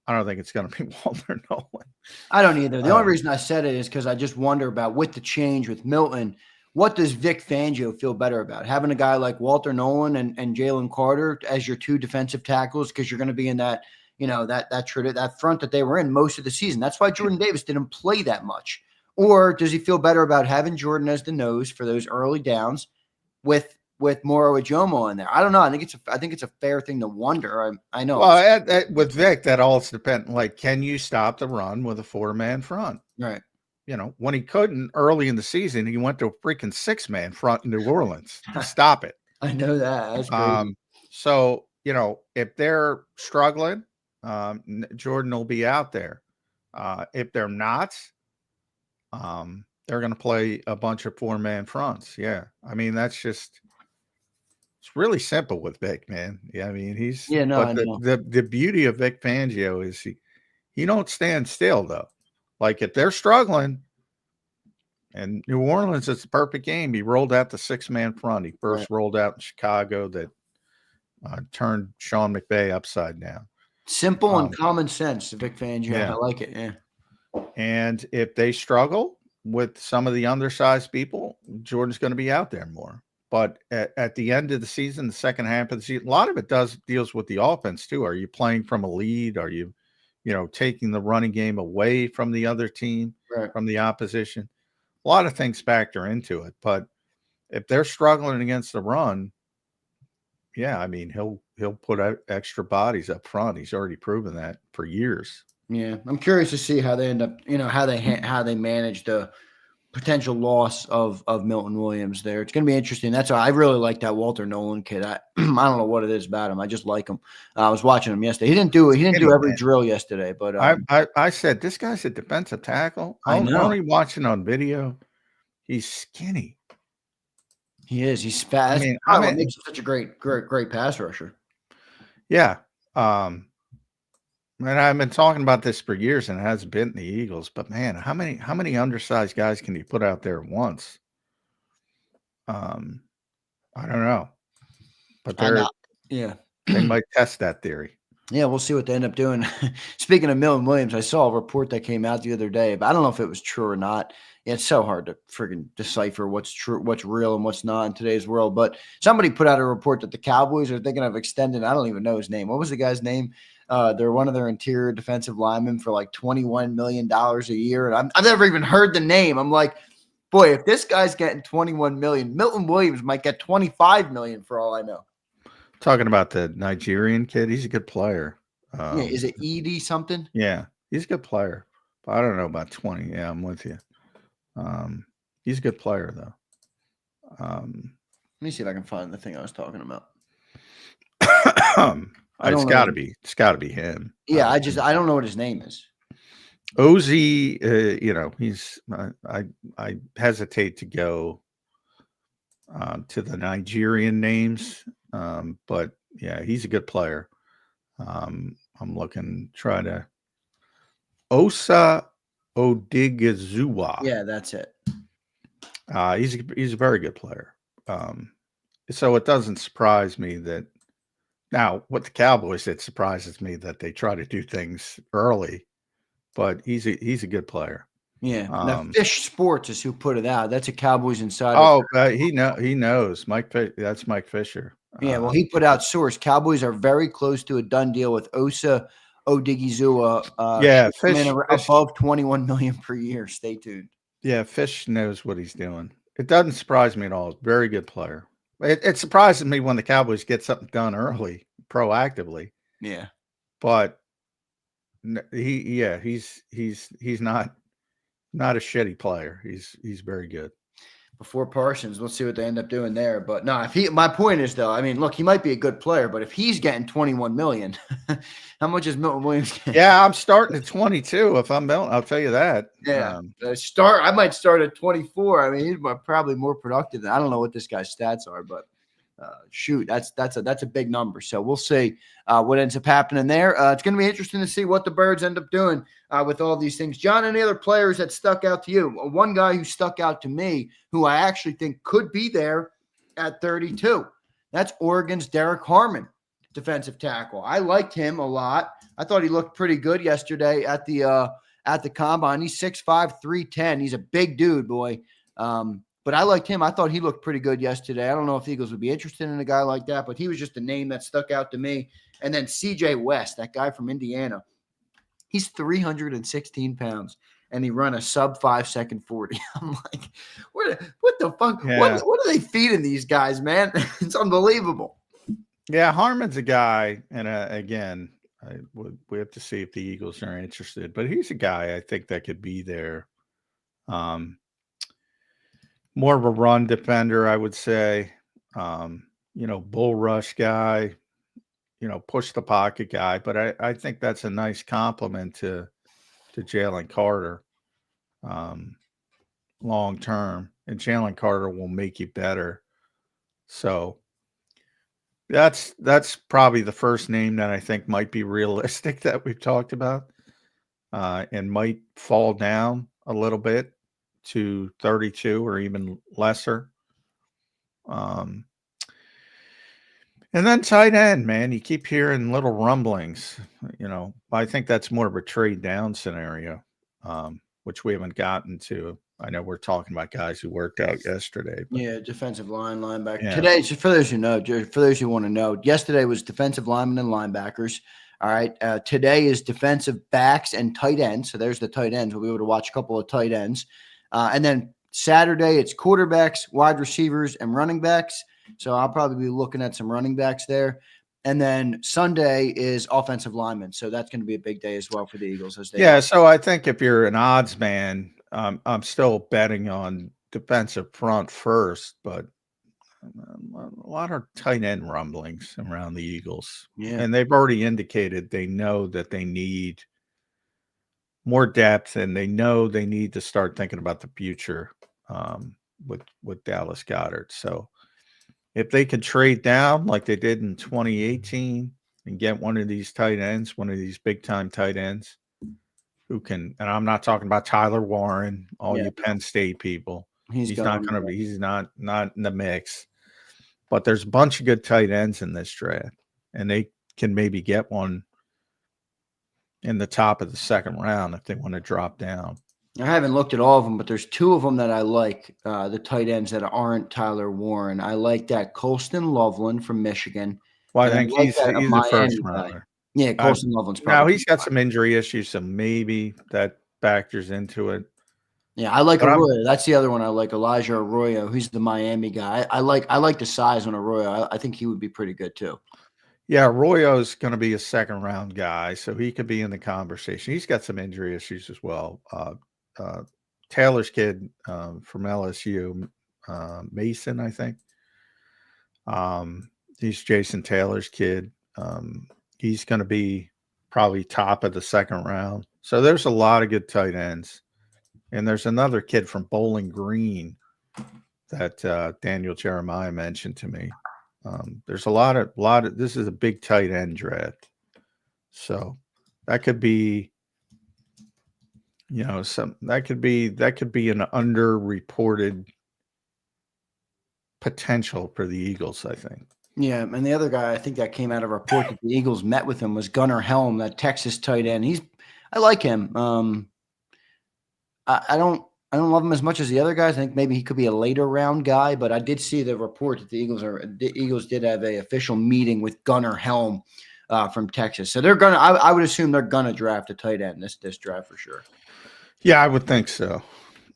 I don't think it's going to be Walter Nolan. I don't either. The only reason I said it is because I just wonder about, with the change with Milton, what does Vic Fangio feel better about? Having a guy like Walter Nolan and Jalen Carter as your two defensive tackles, because you're going to be in that, that front that they were in most of the season. That's why Jordan Davis didn't play that much. Or does he feel better about having Jordan as the nose for those early downs with Moro Ajomo in there? I don't know. I think it's a fair thing to wonder. I know. Well, with Vic, that also depends. Like, can you stop the run with a 4-man front? Right. When he couldn't early in the season, he went to a freaking 6-man front in New Orleans to stop it. I know that. That's crazy. So, if they're struggling, Jordan will be out there. If they're not, they're going to play a bunch of 4-man fronts. Yeah. I mean, it's really simple with Vic, man. Yeah. I mean, the beauty of Vic Fangio is he don't stand still though. Like if they're struggling, and New Orleans, it's the perfect game. He rolled out the 6-man front. He first rolled out in Chicago that turned Sean McVay upside down. Simple and common sense, Vic Fangio. Yeah. I like it. Yeah. And if they struggle with some of the undersized people, Jordan's going to be out there more. But at the end of the season, the second half of the season, a lot of it deals with the offense too. Are you playing from a lead? Are you, taking the running game away from the other team, from the opposition? A lot of things factor into it. But if they're struggling against the run, yeah, I mean, he'll put out extra bodies up front. He's already proven that for years. Yeah, I'm curious to see how they end up, how they manage the potential loss of Milton Williams there. It's going to be interesting. That's why I really like that Walter Nolan kid. I don't know what it is about him. I just like him. I was watching him yesterday. He didn't do every drill yesterday, but I said this guy's a defensive tackle. I know. Only watching on video. He's skinny. He is. He's fast. I mean, makes him such a great pass rusher. Yeah. And I've been talking about this for years, and it hasn't been the Eagles. But man, how many undersized guys can you put out there at once? I don't know, but they might test that theory. Yeah, we'll see what they end up doing. Speaking of Milton Williams, I saw a report that came out the other day, but I don't know if it was true or not. It's so hard to friggin' decipher what's true, what's real, and what's not in today's world. But somebody put out a report that the Cowboys are thinking of extending. I don't even know his name. What was the guy's name? They're one of their interior defensive linemen for like $21 million a year. And I've never even heard the name. I'm like, boy, if this guy's getting $21 million, Milton Williams might get $25 million for all I know. Talking about the Nigerian kid, he's a good player. Is it Edie something? Yeah, he's a good player. But I don't know about 20. Yeah, I'm with you. He's a good player though. Let me see if I can find the thing I was talking about. It's got to be him. Yeah, I don't know what his name is. Ozzy, he's I hesitate to go to the Nigerian names, but yeah, he's a good player. I'm looking try to Osa Odigizua. Yeah, that's it. He's a very good player. So it doesn't surprise me that. Now, what the Cowboys, it surprises me that they try to do things early, but he's a good player. Yeah. Now, Fish Sports is who put it out. That's a Cowboys insider. Oh, he knows. That's Mike Fisher. Yeah, well, he put out source. Cowboys are very close to a done deal with Osa Odigizua. Fish above $21 million per year. Stay tuned. Yeah, Fish knows what he's doing. It doesn't surprise me at all. Very good player. It surprises me when the Cowboys get something done early, proactively. Yeah, but he's not a shitty player. He's very good. Before Parsons, we'll see what they end up doing there. But no, my point is though, I mean, look, he might be a good player, but if he's getting $21 million, how much is Milton Williams getting? Yeah, I'm starting at 22. If I'm Milton, I'll tell you that. Yeah, I might start at 24. I mean, he's probably more productive than I don't know what this guy's stats are, but shoot, that's a big number. So we'll see what ends up happening there. It's going to be interesting to see what the Birds end up doing with all these things. John, any other players that stuck out to you? One guy who stuck out to me, who I actually think could be there at 32. That's Oregon's Derek Harmon. defensive tackle. I liked him a lot. I thought he looked pretty good yesterday at the combine. He's 6'5", 310. He's a big dude, boy. But I liked him. I thought he looked pretty good yesterday. I don't know if the Eagles would be interested in a guy like that, but he was just a name that stuck out to me. And then C.J. West, that guy from Indiana, he's 316 pounds, and he run a sub 5-second 40. I'm like, what the fuck? Yeah. What are they feeding these guys, man? It's unbelievable. Yeah, Harmon's a guy, and again, we have to see if the Eagles are interested. But he's a guy I think that could be there. More of a run defender, I would say. Bull rush guy. Push the pocket guy. But I think that's a nice compliment to Jalen Carter, long term, and Jalen Carter will make you better. So. That's probably the first name that I think might be realistic that we've talked about, and might fall down a little bit to 32 or even lesser. And then tight end, man, you keep hearing little rumblings. I think that's more of a trade down scenario, which we haven't gotten to. I know we're talking about guys who worked out yesterday. Yeah, defensive line, linebacker. Yeah. Today, just for those who know, for those who want to know, yesterday was defensive linemen and linebackers. All right. Today is defensive backs and tight ends. So there's the tight ends. We'll be able to watch a couple of tight ends. And then Saturday, it's quarterbacks, wide receivers, and running backs. So I'll probably be looking at some running backs there. And then Sunday is offensive linemen. So that's going to be a big day as well for the Eagles. So I think if you're an odds man, I'm still betting on defensive front first, but a lot of tight end rumblings around the Eagles. Yeah. And they've already indicated they know that they need more depth, and they know they need to start thinking about the future with Dallas Goedert. So if they could trade down like they did in 2018 and get one of these tight ends, one of these big-time tight ends, who can, and I'm not talking about Tyler Warren, you Penn State people. He's not going to be. He's not in the mix. But there's a bunch of good tight ends in this draft, and they can maybe get one in the top of the second round if they want to drop down. I haven't looked at all of them, but there's two of them that I like, the tight ends that aren't Tyler Warren. I like that Colston Loveland from Michigan. Well, I think he's the first rounder. Yeah, Colston Loveland's probably. Now, he's got some injury issues, so maybe that factors into it. Yeah, I like Arroyo. That's the other one I like, Elijah Arroyo. He's the Miami guy. I like the size on Arroyo. I think he would be pretty good too. Yeah, Arroyo's going to be a second-round guy, so he could be in the conversation. He's got some injury issues as well. Taylor's kid from LSU, Mason, I think. He's Jason Taylor's kid. He's going to be probably top of the second round. So there's a lot of good tight ends. And there's another kid from Bowling Green that Daniel Jeremiah mentioned to me. There's a lot of this is a big tight end draft. So that could be, that could be an underreported potential for the Eagles, I think. Yeah, and the other guy I think that came out of a report that the Eagles met with him was Gunnar Helm, that Texas tight end. I like him. I don't love him as much as the other guys. I think maybe he could be a later round guy, but I did see the report that the Eagles did have an official meeting with Gunnar Helm from Texas. So they're gonna. I would assume they're gonna draft a tight end this draft for sure. Yeah, I would think so.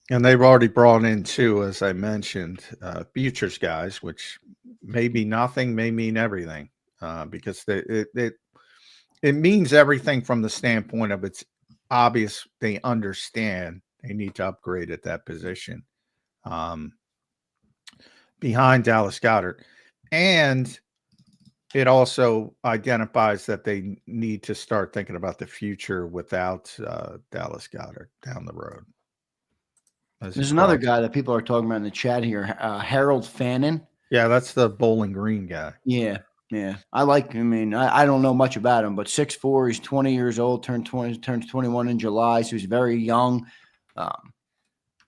And they've already brought in two, as I mentioned, futures guys, which may be nothing, may mean everything, because it means everything from the standpoint of it's obvious they understand they need to upgrade at that position behind Dallas Goedert. And it also identifies that they need to start thinking about the future without Dallas Goedert down the road. There's another guy that people are talking about in the chat here, Harold Fannin. Yeah, that's the Bowling Green guy. Yeah. I like him. I mean, I don't know much about him, but 6'4", he's 20 years old, turns 21 in July, so he's very young. 6'4",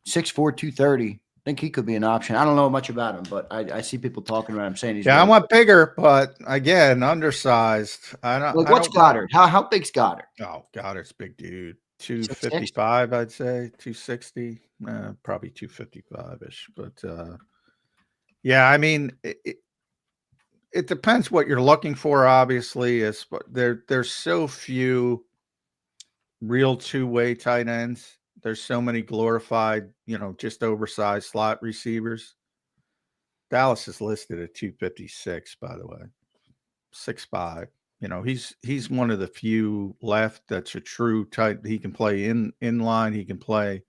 230. think he could be an option. I don't know much about him, but I see people talking about him saying he's. Yeah, really I want bigger, but again, undersized. I don't. Like, I what's don't. Goddard? How big's Goddard? Oh, Goddard's big dude. 6'6"? 255, I'd say. 260. Probably 255 ish. But yeah, I mean, it depends what you're looking for. Obviously, is there's so few real two-way tight ends. There's so many glorified, just oversized slot receivers. Dallas is listed at 256, by the way, 6'5". He's one of the few left that's a true tight. He can play in line. He can play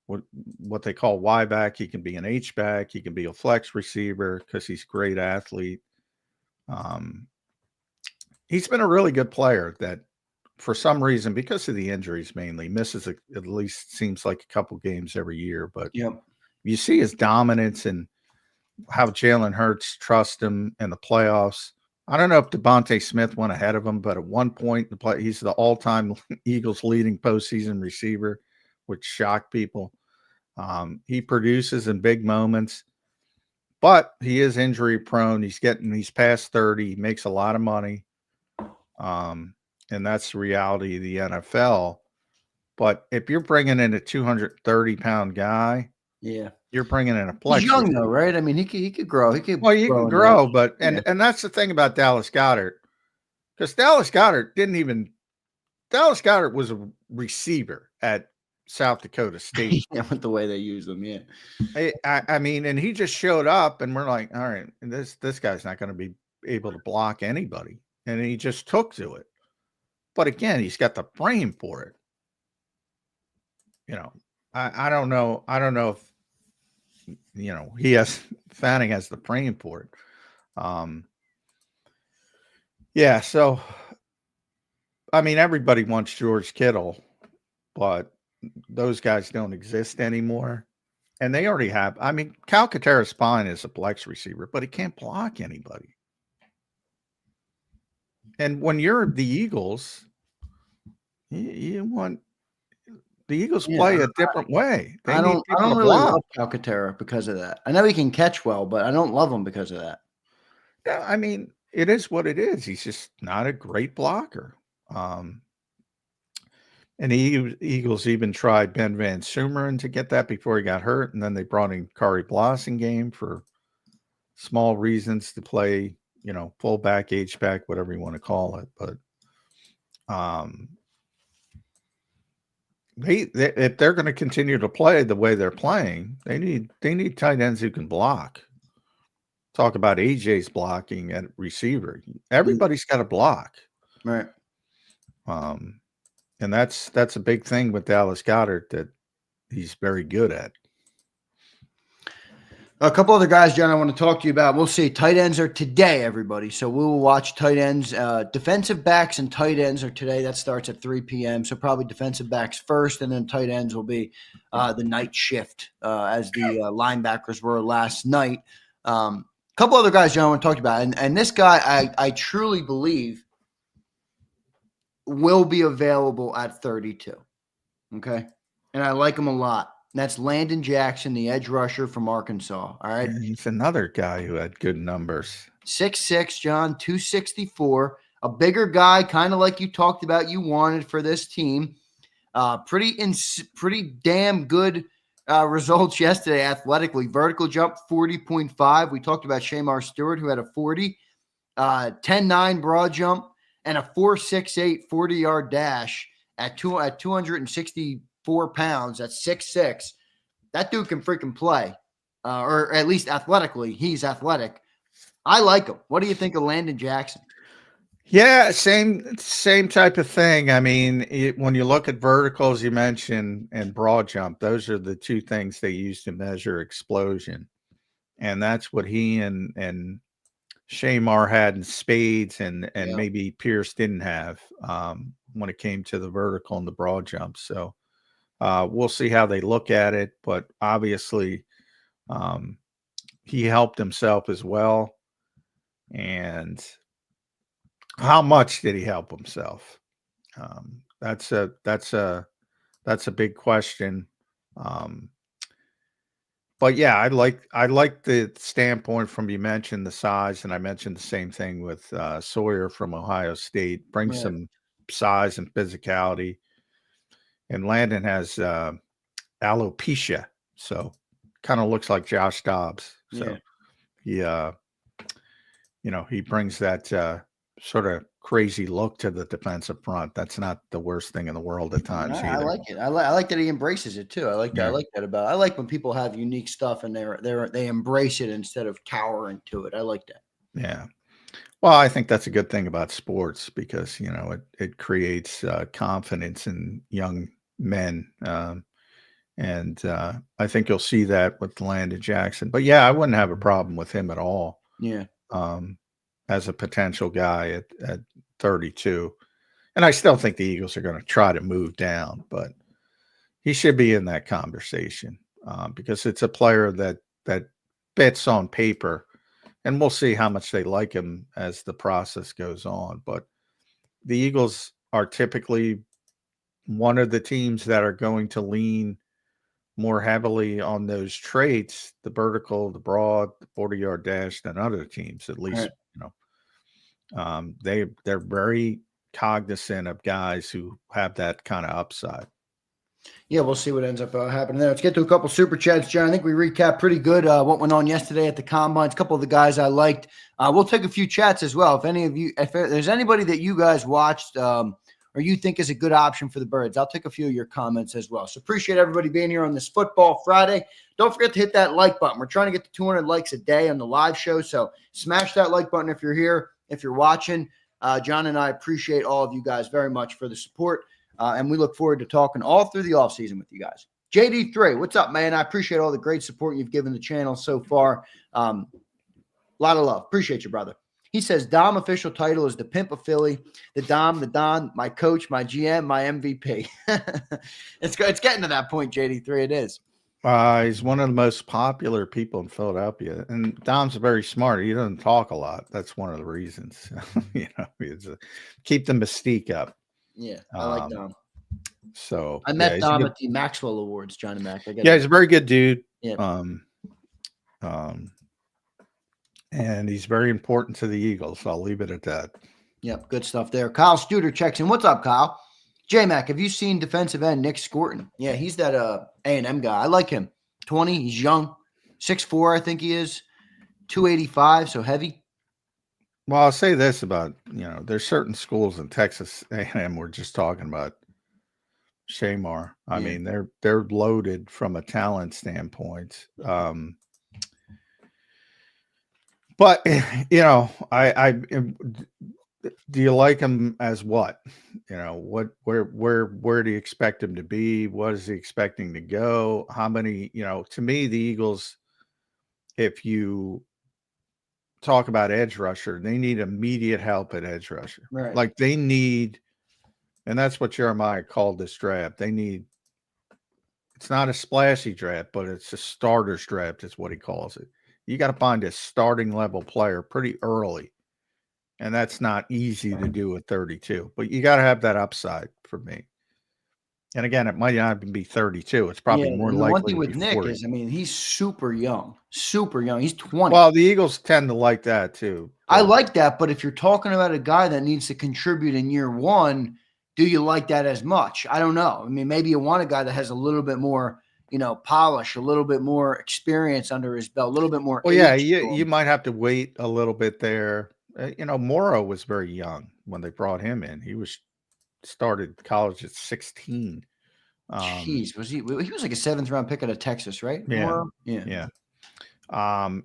what they call Y back. He can be an H back. He can be a flex receiver because he's a great athlete. He's been a really good player that, for some reason, because of the injuries mainly, misses at least seems like a couple games every year. But you see his dominance and how Jalen Hurts trusts him in the playoffs. I don't know if Devontae Smith went ahead of him, but at one point in the play, he's the all-time Eagles leading postseason receiver, which shocked people. He produces in big moments, but he is injury prone. He's past 30, he makes a lot of money. And that's the reality of the NFL. But if you're bringing in a 230-pound guy, you're bringing in a flex. He's young though, right? I mean, he could grow. He could. Well, you can grow, but and that's the thing about Dallas Goedert, because Dallas Goedert was a receiver at South Dakota State. With the way they use them, I mean, and he just showed up, and we're like, all right, this guy's not going to be able to block anybody, and he just took to it. But again, he's got the frame for it. I don't know. I don't know if Fanning has the frame for it. Yeah. So, I mean, everybody wants George Kittle, but those guys don't exist anymore. And they already have. I mean, Calcaterra's fine as a flex receiver, but he can't block anybody. And when you're the Eagles, you want the Eagles play a different way. I don't really love Calcaterra because of that. I know he can catch well, but I don't love him because of that. Yeah, I mean, it is what it is. He's just not a great blocker. And the Eagles even tried Ben Van Sumeren to get that before he got hurt, and then they brought in Kari Blossingame for small reasons to play, fullback, H-back, whatever you want to call it. But if they're going to continue to play the way they're playing, they need tight ends who can block. Talk about AJ's blocking at receiver. Everybody's got to block. Right. And that's a big thing with Dallas Goedert that he's very good at. A couple other guys, John, I want to talk to you about. We'll see. Tight ends are today, everybody. So we will watch tight ends. Defensive backs and tight ends are today. That starts at 3 p.m. So probably defensive backs first, and then tight ends will be the night shift as the linebackers were last night. A couple other guys, John, I want to talk to you about. And this guy, I truly believe, will be available at 32. Okay? And I like him a lot. That's Landon Jackson, the edge rusher from Arkansas. All right. Yeah, he's another guy who had good numbers. 6'6", John, 264. A bigger guy, kind of like you talked about you wanted for this team. Pretty damn good results yesterday athletically. Vertical jump, 40.5. We talked about Shemar Stewart, who had a 40. 10.9 broad jump, and a 4.68 40-yard dash at 264 pounds. That's 6'6". That dude can freaking play, or at least athletically, he's athletic. I like him. What do you think of Landon Jackson? Yeah, same type of thing. I mean, when you look at verticals, you mentioned, and broad jump, those are the two things they use to measure explosion. And that's what he and Shemar had in spades, and maybe Pearce didn't have when it came to the vertical and the broad jump. So we'll see how they look at it. But obviously, he helped himself as well. And how much did he help himself? That's a big question. But yeah, I like the standpoint from you mentioned the size, and I mentioned the same thing with Sawyer from Ohio State. Brings Right. some size and physicality, and Landon has alopecia, so kind of looks like Josh Dobbs. Yeah. So he, he brings that sort of crazy look to the defensive front. That's not the worst thing in the world at times I either. like it. I like that he embraces it too. I like that. I Yeah. like that about. I like when people have unique stuff and they embrace it instead of cowering to it. I like that. Yeah. Well, I think that's a good thing about sports because it creates confidence in young men, and I think you'll see that with Landon Jackson. But yeah, I wouldn't have a problem with him at all. Yeah. As a potential guy at 32, and I still think the Eagles are going to try to move down, but he should be in that conversation because it's a player that fits on paper. And we'll see how much they like him as the process goes on. But the Eagles are typically one of the teams that are going to lean more heavily on those traits, the vertical, the broad, the 40-yard dash, than other teams. At least, they're very cognizant of guys who have that kind of upside. Yeah, we'll see what ends up happening there. Let's get to a couple super chats, John. I think we recapped pretty good what went on yesterday at the Combines. A couple of the guys I liked. We'll take a few chats as well. If there's anybody that you guys watched or you think is a good option for the Birds, I'll take a few of your comments as well. So appreciate everybody being here on this Football Friday. Don't forget to hit that like button. We're trying to get to 200 likes a day on the live show. So smash that like button if you're here, if you're watching. John and I appreciate all of you guys very much for the support. And we look forward to talking all through the offseason with you guys. JD3, what's up, man? I appreciate all the great support you've given the channel so far. A lot of love. Appreciate you, brother. He says, Dom official title is the Pimp of Philly. The Don, my coach, my GM, my MVP. It's getting to that point, JD3. It is. He's one of the most popular people in Philadelphia. And Dom's very smart. He doesn't talk a lot. That's one of the reasons. Keep the mystique up. Yeah, I like Dom. So I met Dom at the Maxwell Awards, Johnny Mac. He's a very good dude. Yeah. And he's very important to the Eagles. So I'll leave it at that. Yep, good stuff there. Kyle Stewart checks in. What's up, Kyle? J-Mac, have you seen defensive end Nick Scorton? Yeah, he's that A&M guy. I like him. 20, he's young. 6'4", I think he is. 285, so heavy. Well, I'll say this about, there's certain schools in Texas A&M we're just talking about. Shemar. I mean, they're loaded from a talent standpoint. But I do you like him as what? Where do you expect him to be? What is he expecting to go? How many, to me, the Eagles, if you talk about edge rusher, they need immediate help at edge rusher. Right. Like they need, and that's what Jeremiah called this draft. They need, it's not a splashy draft, but it's a starter's draft is what he calls it. You got to find a starting level player pretty early. And that's not easy to do at 32, but you got to have that upside for me. And again, it might not even be 32. It's probably more likely. One thing with Nick 40. is, he's super young. Super young. He's 20. Well, the Eagles tend to like that too. I like that, but if you're talking about a guy that needs to contribute in year one, do you like that as much? I don't know. Maybe you want a guy that has a little bit more, polish, a little bit more experience under his belt, a little bit more. Well, yeah, you might have to wait a little bit there. Morrow was very young when they brought him in. He started college at 16. Jeez, was he? He was like a 7th round pick out of Texas, right? Yeah, Morrow? yeah.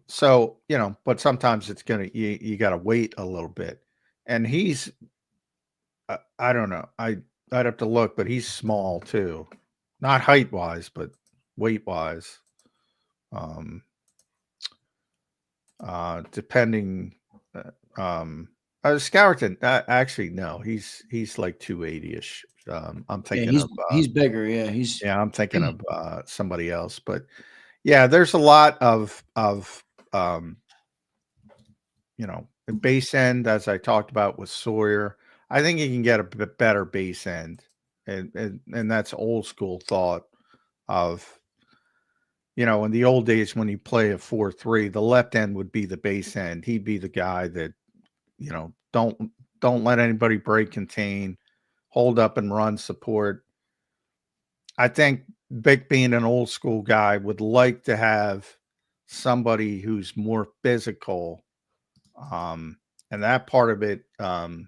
So but sometimes it's you got to wait a little bit, and he's, I don't know. I'd have to look, but he's small too, not height wise, but weight wise. Depending. Scourton, actually, no, he's like 280-ish. I'm thinking he's bigger. Yeah, I'm thinking of somebody else, but yeah, there's a lot of base end, as I talked about with Sawyer. I think you can get a bit better base end, and that's old school thought of in the old days when you play a 4-3, the left end would be the base end. He'd be the guy that, don't let anybody break contain, hold up and run support. I think Vic, being an old school guy, would like to have somebody who's more physical. And that part of it, I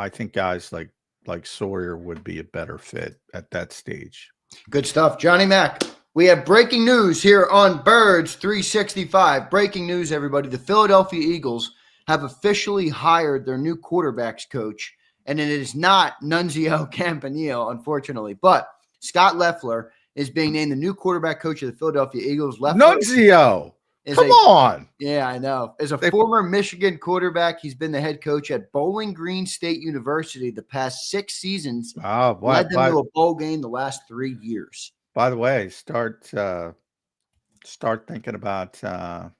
think guys like Sawyer would be a better fit at that stage. Good stuff. Johnny Mac, we have breaking news here on Birds 365. Breaking news, everybody. The Philadelphia Eagles have officially hired their new quarterbacks coach, and it is not Nunzio Campanile, unfortunately, but Scott Leffler is being named the new quarterback coach of the Philadelphia Eagles. Nunzio! Come on. Yeah, I know. As a former Michigan quarterback, he's been the head coach at Bowling Green State University the past 6 seasons. Led them to a bowl game the last 3 years. By the way, start thinking about the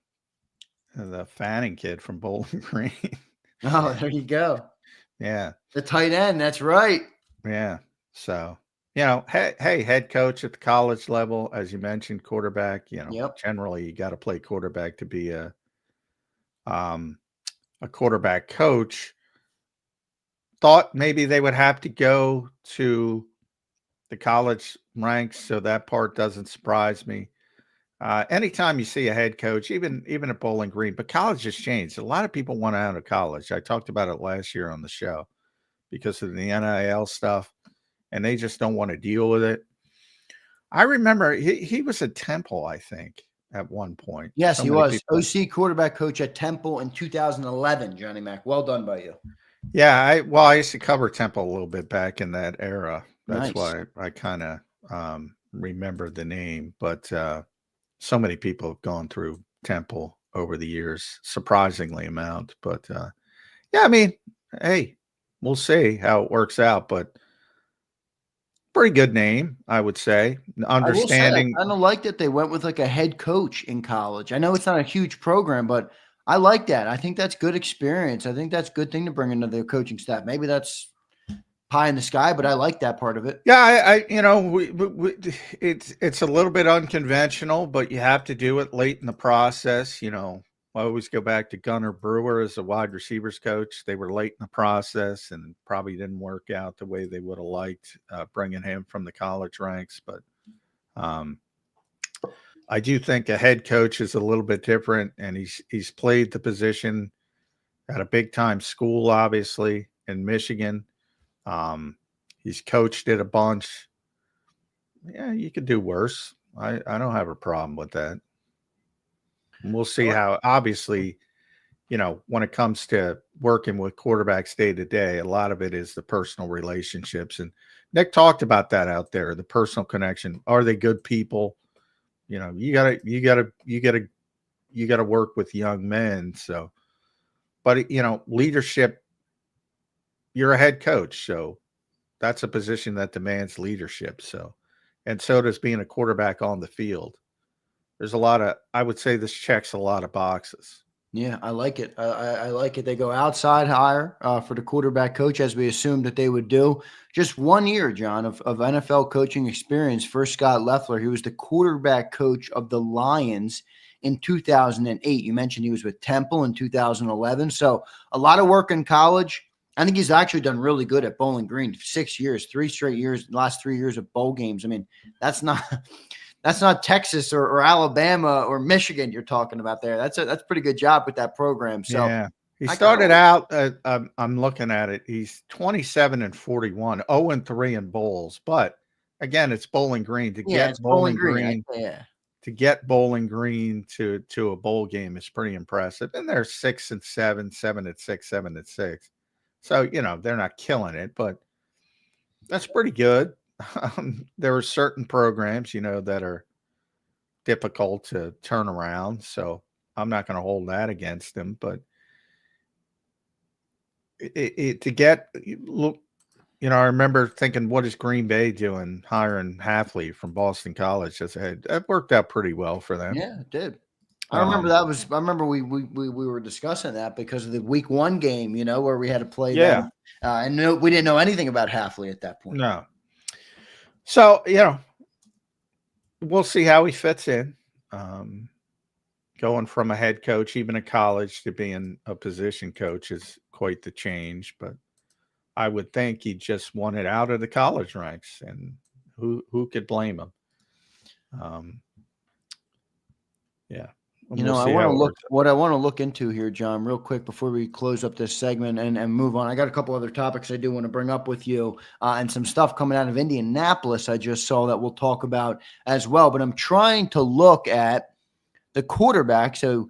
Fanning kid from Bowling Green. Oh, there you go. Yeah. The tight end. That's right. Yeah. So, hey, head coach at the college level, as you mentioned, quarterback, generally you got to play quarterback to be a quarterback coach. Thought maybe they would have to go to the college ranks, so that part doesn't surprise me. Anytime you see a head coach, even at Bowling Green, but college has changed. A lot of people want out of college. I talked about it last year on the show because of the NIL stuff, and they just don't want to deal with it. I remember he was at Temple, I think, at one point. Yes, he was. OC quarterback coach at Temple in 2011, Johnny Mac. Well done by you. Yeah, I used to cover Temple a little bit back in that era. That's why I kind of remember the name. But so many people have gone through Temple over the years, surprisingly amount. But yeah, I mean, hey, we'll see how it works out. But pretty good name, I would say. Understanding. I kind of like that they went with like a head coach in college. I know it's not a huge program, but I like that. I think that's good experience. I think that's a good thing to bring into their coaching staff. Maybe that's pie in the sky, but I like that part of it. Yeah, it's a little bit unconventional, but you have to do it late in the process. I always go back to Gunnar Brewer as a wide receivers coach. They were late in the process and probably didn't work out the way they would have liked, bringing him from the college ranks. But I do think a head coach is a little bit different, and he's played the position at a big time school, obviously in Michigan. He's coached it a bunch. Yeah, you could do worse. I don't have a problem with that. And we'll see how, obviously, when it comes to working with quarterbacks day to day, a lot of it is the personal relationships. And Nick talked about that out there, the personal connection. Are they good people? You gotta work with young men. So, but leadership, you're a head coach. So that's a position that demands leadership. So, and so does being a quarterback on the field. There's I would say this checks a lot of boxes. Yeah, I like it. I like it. They go outside hire for the quarterback coach, as we assumed that they would do. Just 1 year, John, of NFL coaching experience for Scott Leffler. He was the quarterback coach of the Lions in 2008. You mentioned he was with Temple in 2011. So a lot of work in college. I think he's actually done really good at Bowling Green. 6 years, 3 straight years, last 3 years of bowl games. I mean, that's not Texas or Alabama or Michigan you're talking about there. That's a pretty good job with that program. So yeah, he started out. I'm looking at it. He's 27-41, 0-3 in bowls. But again, it's Bowling Green to get Bowling Green. To get Bowling Green to a bowl game is pretty impressive. And they're 6-7, 7-6, 7-6. So they're not killing it, but that's pretty good. There are certain programs, that are difficult to turn around. So I'm not going to hold that against them. But I remember thinking, what is Green Bay doing hiring Halfley from Boston College? That worked out pretty well for them. Yeah, it did. I remember I remember we were discussing that because of the week 1 game, where we had to play them. And we didn't know anything about Halfley at that point. No. So, we'll see how he fits in. Going from a head coach, even at college, to being a position coach is quite the change. But I would think he just wanted out of the college ranks, and who could blame him? Yeah. You know, I want to look what I want to look into here, John, real quick before we close up this segment and move on. I got a couple other topics I do want to bring up with you, and some stuff coming out of Indianapolis I just saw that we'll talk about as well. But I'm trying to look at the quarterback. So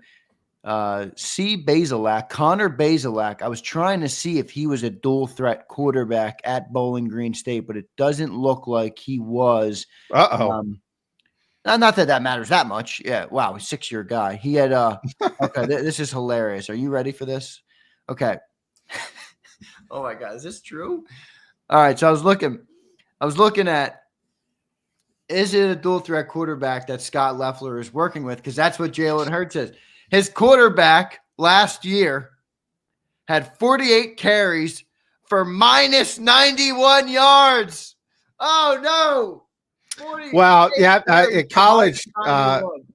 Connor Bazelak. I was trying to see if he was a dual threat quarterback at Bowling Green State, but it doesn't look like he was. Not that that matters that much. Yeah. Wow. He's a 6-year guy. He had, okay. This is hilarious. Are you ready for this? Okay. Oh my God. Is this true? All right. So I was looking at, is it a dual threat quarterback that Scott Loeffler is working with? Because that's what Jalen Hurts says. His quarterback last year had 48 carries for minus 91 yards. Oh no. Well, yeah, at college,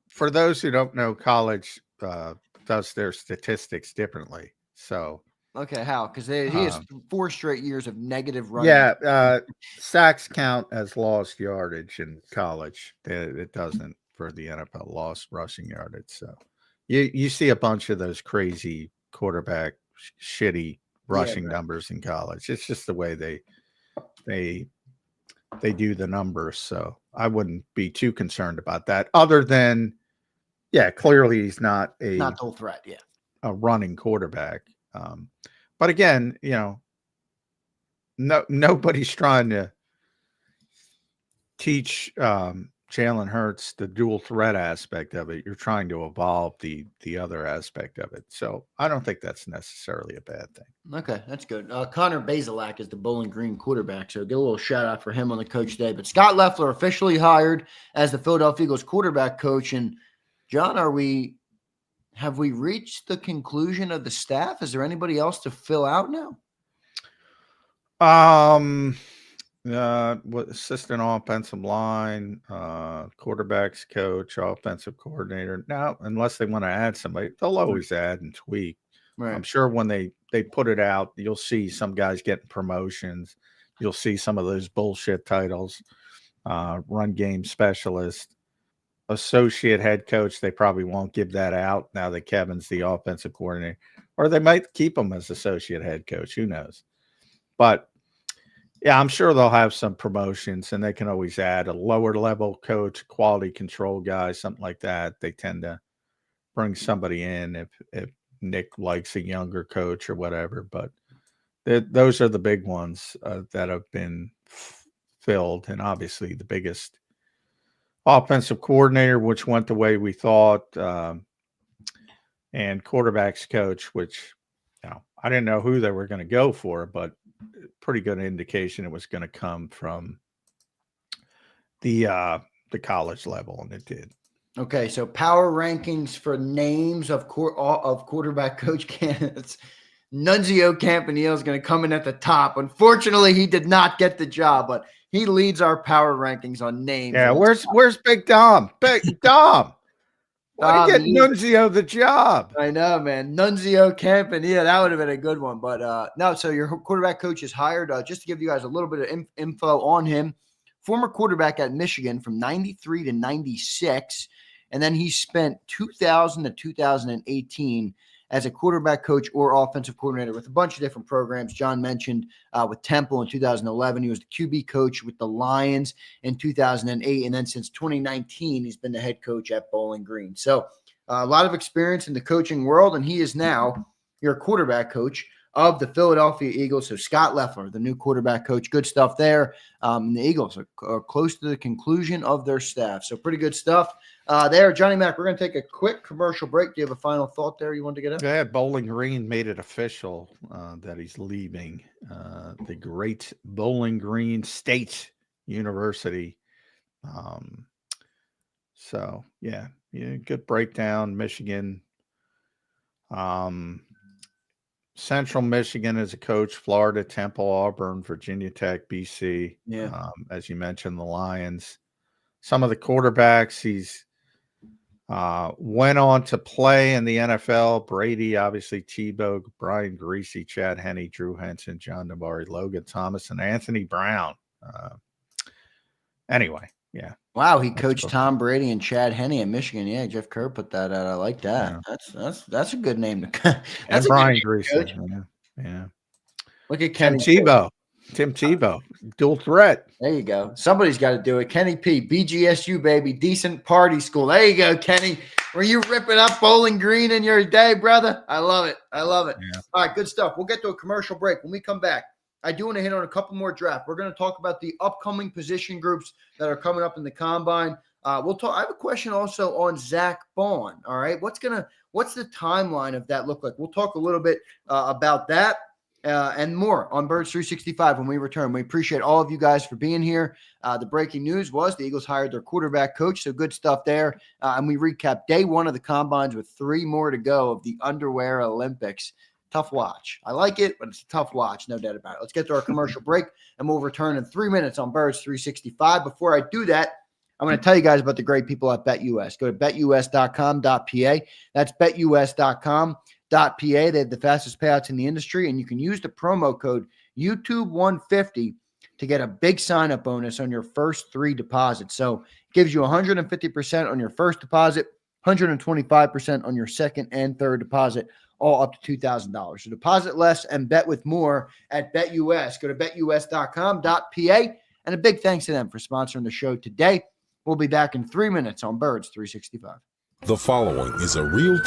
for those who don't know, college does their statistics differently. So, okay, how? Because he has 4 straight years of negative running. Yeah, sacks count as lost yardage in college. It doesn't for the NFL, lost rushing yardage. So, you see a bunch of those crazy quarterback shitty rushing numbers in college. It's just the way they do the numbers. So I wouldn't be too concerned about that, other than, clearly he's not dual threat. Yeah. A running quarterback. But again, nobody's trying to teach Jalen Hurts the dual threat aspect of it. You're trying to evolve the other aspect of it. So I don't think that's necessarily a bad thing. Okay, that's good. Connor Bazelak is the Bowling Green quarterback, so get a little shout out for him on the coach day. But Scott Loeffler officially hired as the Philadelphia Eagles quarterback coach. And John, have we reached the conclusion of the staff? Is there anybody else to fill out now? Assistant offensive line, quarterbacks coach, offensive coordinator. Now, unless they want to add somebody, they'll always add and tweak. Right. I'm sure when they put it out, you'll see some guys getting promotions. You'll see some of those bullshit titles, run game specialist, associate head coach. They probably won't give that out now that Kevin's the offensive coordinator, or they might keep him as associate head coach. Who knows? But yeah, I'm sure they'll have some promotions, and they can always add a lower level coach, quality control guy, something like that. They tend to bring somebody in if Nick likes a younger coach or whatever. But those are the big ones that have been filled. And obviously the biggest offensive coordinator, which went the way we thought, and quarterbacks coach, which I didn't know who they were going to go for, but pretty good indication it was going to come from the college level, and it did. Okay, so power rankings for names of quarterback coach candidates. Nunzio Campanile is going to come in at the top. Unfortunately, he did not get the job, but he leads our power rankings on names. Yeah, where's Big Dom? Big Dom. Why get Nunzio the job? I know, man. Nunzio Campanile, that would have been a good one. But no, so your quarterback coach is hired. Just to give you guys a little bit of info on him, former quarterback at Michigan from 93 to 96. And then he spent 2000 to 2018 as a quarterback coach or offensive coordinator with a bunch of different programs. John mentioned with Temple in 2011. He was the QB coach with the Lions in 2008. And then since 2019, he's been the head coach at Bowling Green. So a lot of experience in the coaching world, and he is now your quarterback coach of the Philadelphia Eagles. So Scott Loeffler, the new quarterback coach. Good stuff there. The Eagles are close to the conclusion of their staff. So pretty good stuff there. Johnny Mac, we're going to take a quick commercial break. Do you have a final thought there you want to get out? Yeah, Bowling Green made it official that he's leaving the great Bowling Green State University. So, yeah, good breakdown. Michigan. Central Michigan as a coach, Florida, Temple, Auburn, Virginia Tech, BC. Yeah. As you mentioned, the Lions. some of the quarterbacks he's went on to play in the NFL. Brady, obviously, Tebow, Brian Greasy, Chad Henne, Drew Henson, John Nabari, Logan Thomas, and Anthony Brown. Anyway, yeah. Wow, he coached Tom Brady and Chad Henne at Michigan. Yeah, Jeff Kerr put that out. I like that. Yeah. That's a good name to. And Brian Greasy. Yeah. Look at Tim Tebow. Tim Tebow, dual threat. There you go. Somebody's got to do it. Kenny P, BGSU, baby. Decent party school. There you go, Kenny. Were you ripping up Bowling Green in your day, brother? I love it. I love it. Yeah. All right, good stuff. We'll get to a commercial break. When we come back, I do want to hit on a couple more drafts. We're going to talk about the upcoming position groups that are coming up in the combine. We'll talk. I have a question also on Zach Bond. All right, what's the timeline of that look like? We'll talk a little bit about that. And more on Birds 365 when we return. We appreciate all of you guys for being here. The breaking news was the Eagles hired their quarterback coach, so good stuff there. And we recap day one of the combines with 3 more to go of the Underwear Olympics. Tough watch. I like it, but it's a tough watch, no doubt about it. Let's get to our commercial break, and we'll return in 3 minutes on Birds 365. Before I do that, I'm going to tell you guys about the great people at BetUS. Go to betus.com.pa. That's betus.com.pa. They have the fastest payouts in the industry, and you can use the promo code YouTube150 to get a big sign-up bonus on your first 3 deposits. So it gives you 150% on your first deposit, 125% on your second and third deposit, all up to $2,000. So deposit less and bet with more at BetUS. Go to betus.com.pa, and a big thanks to them for sponsoring the show today. We'll be back in 3 minutes on Birds 365. The following is a real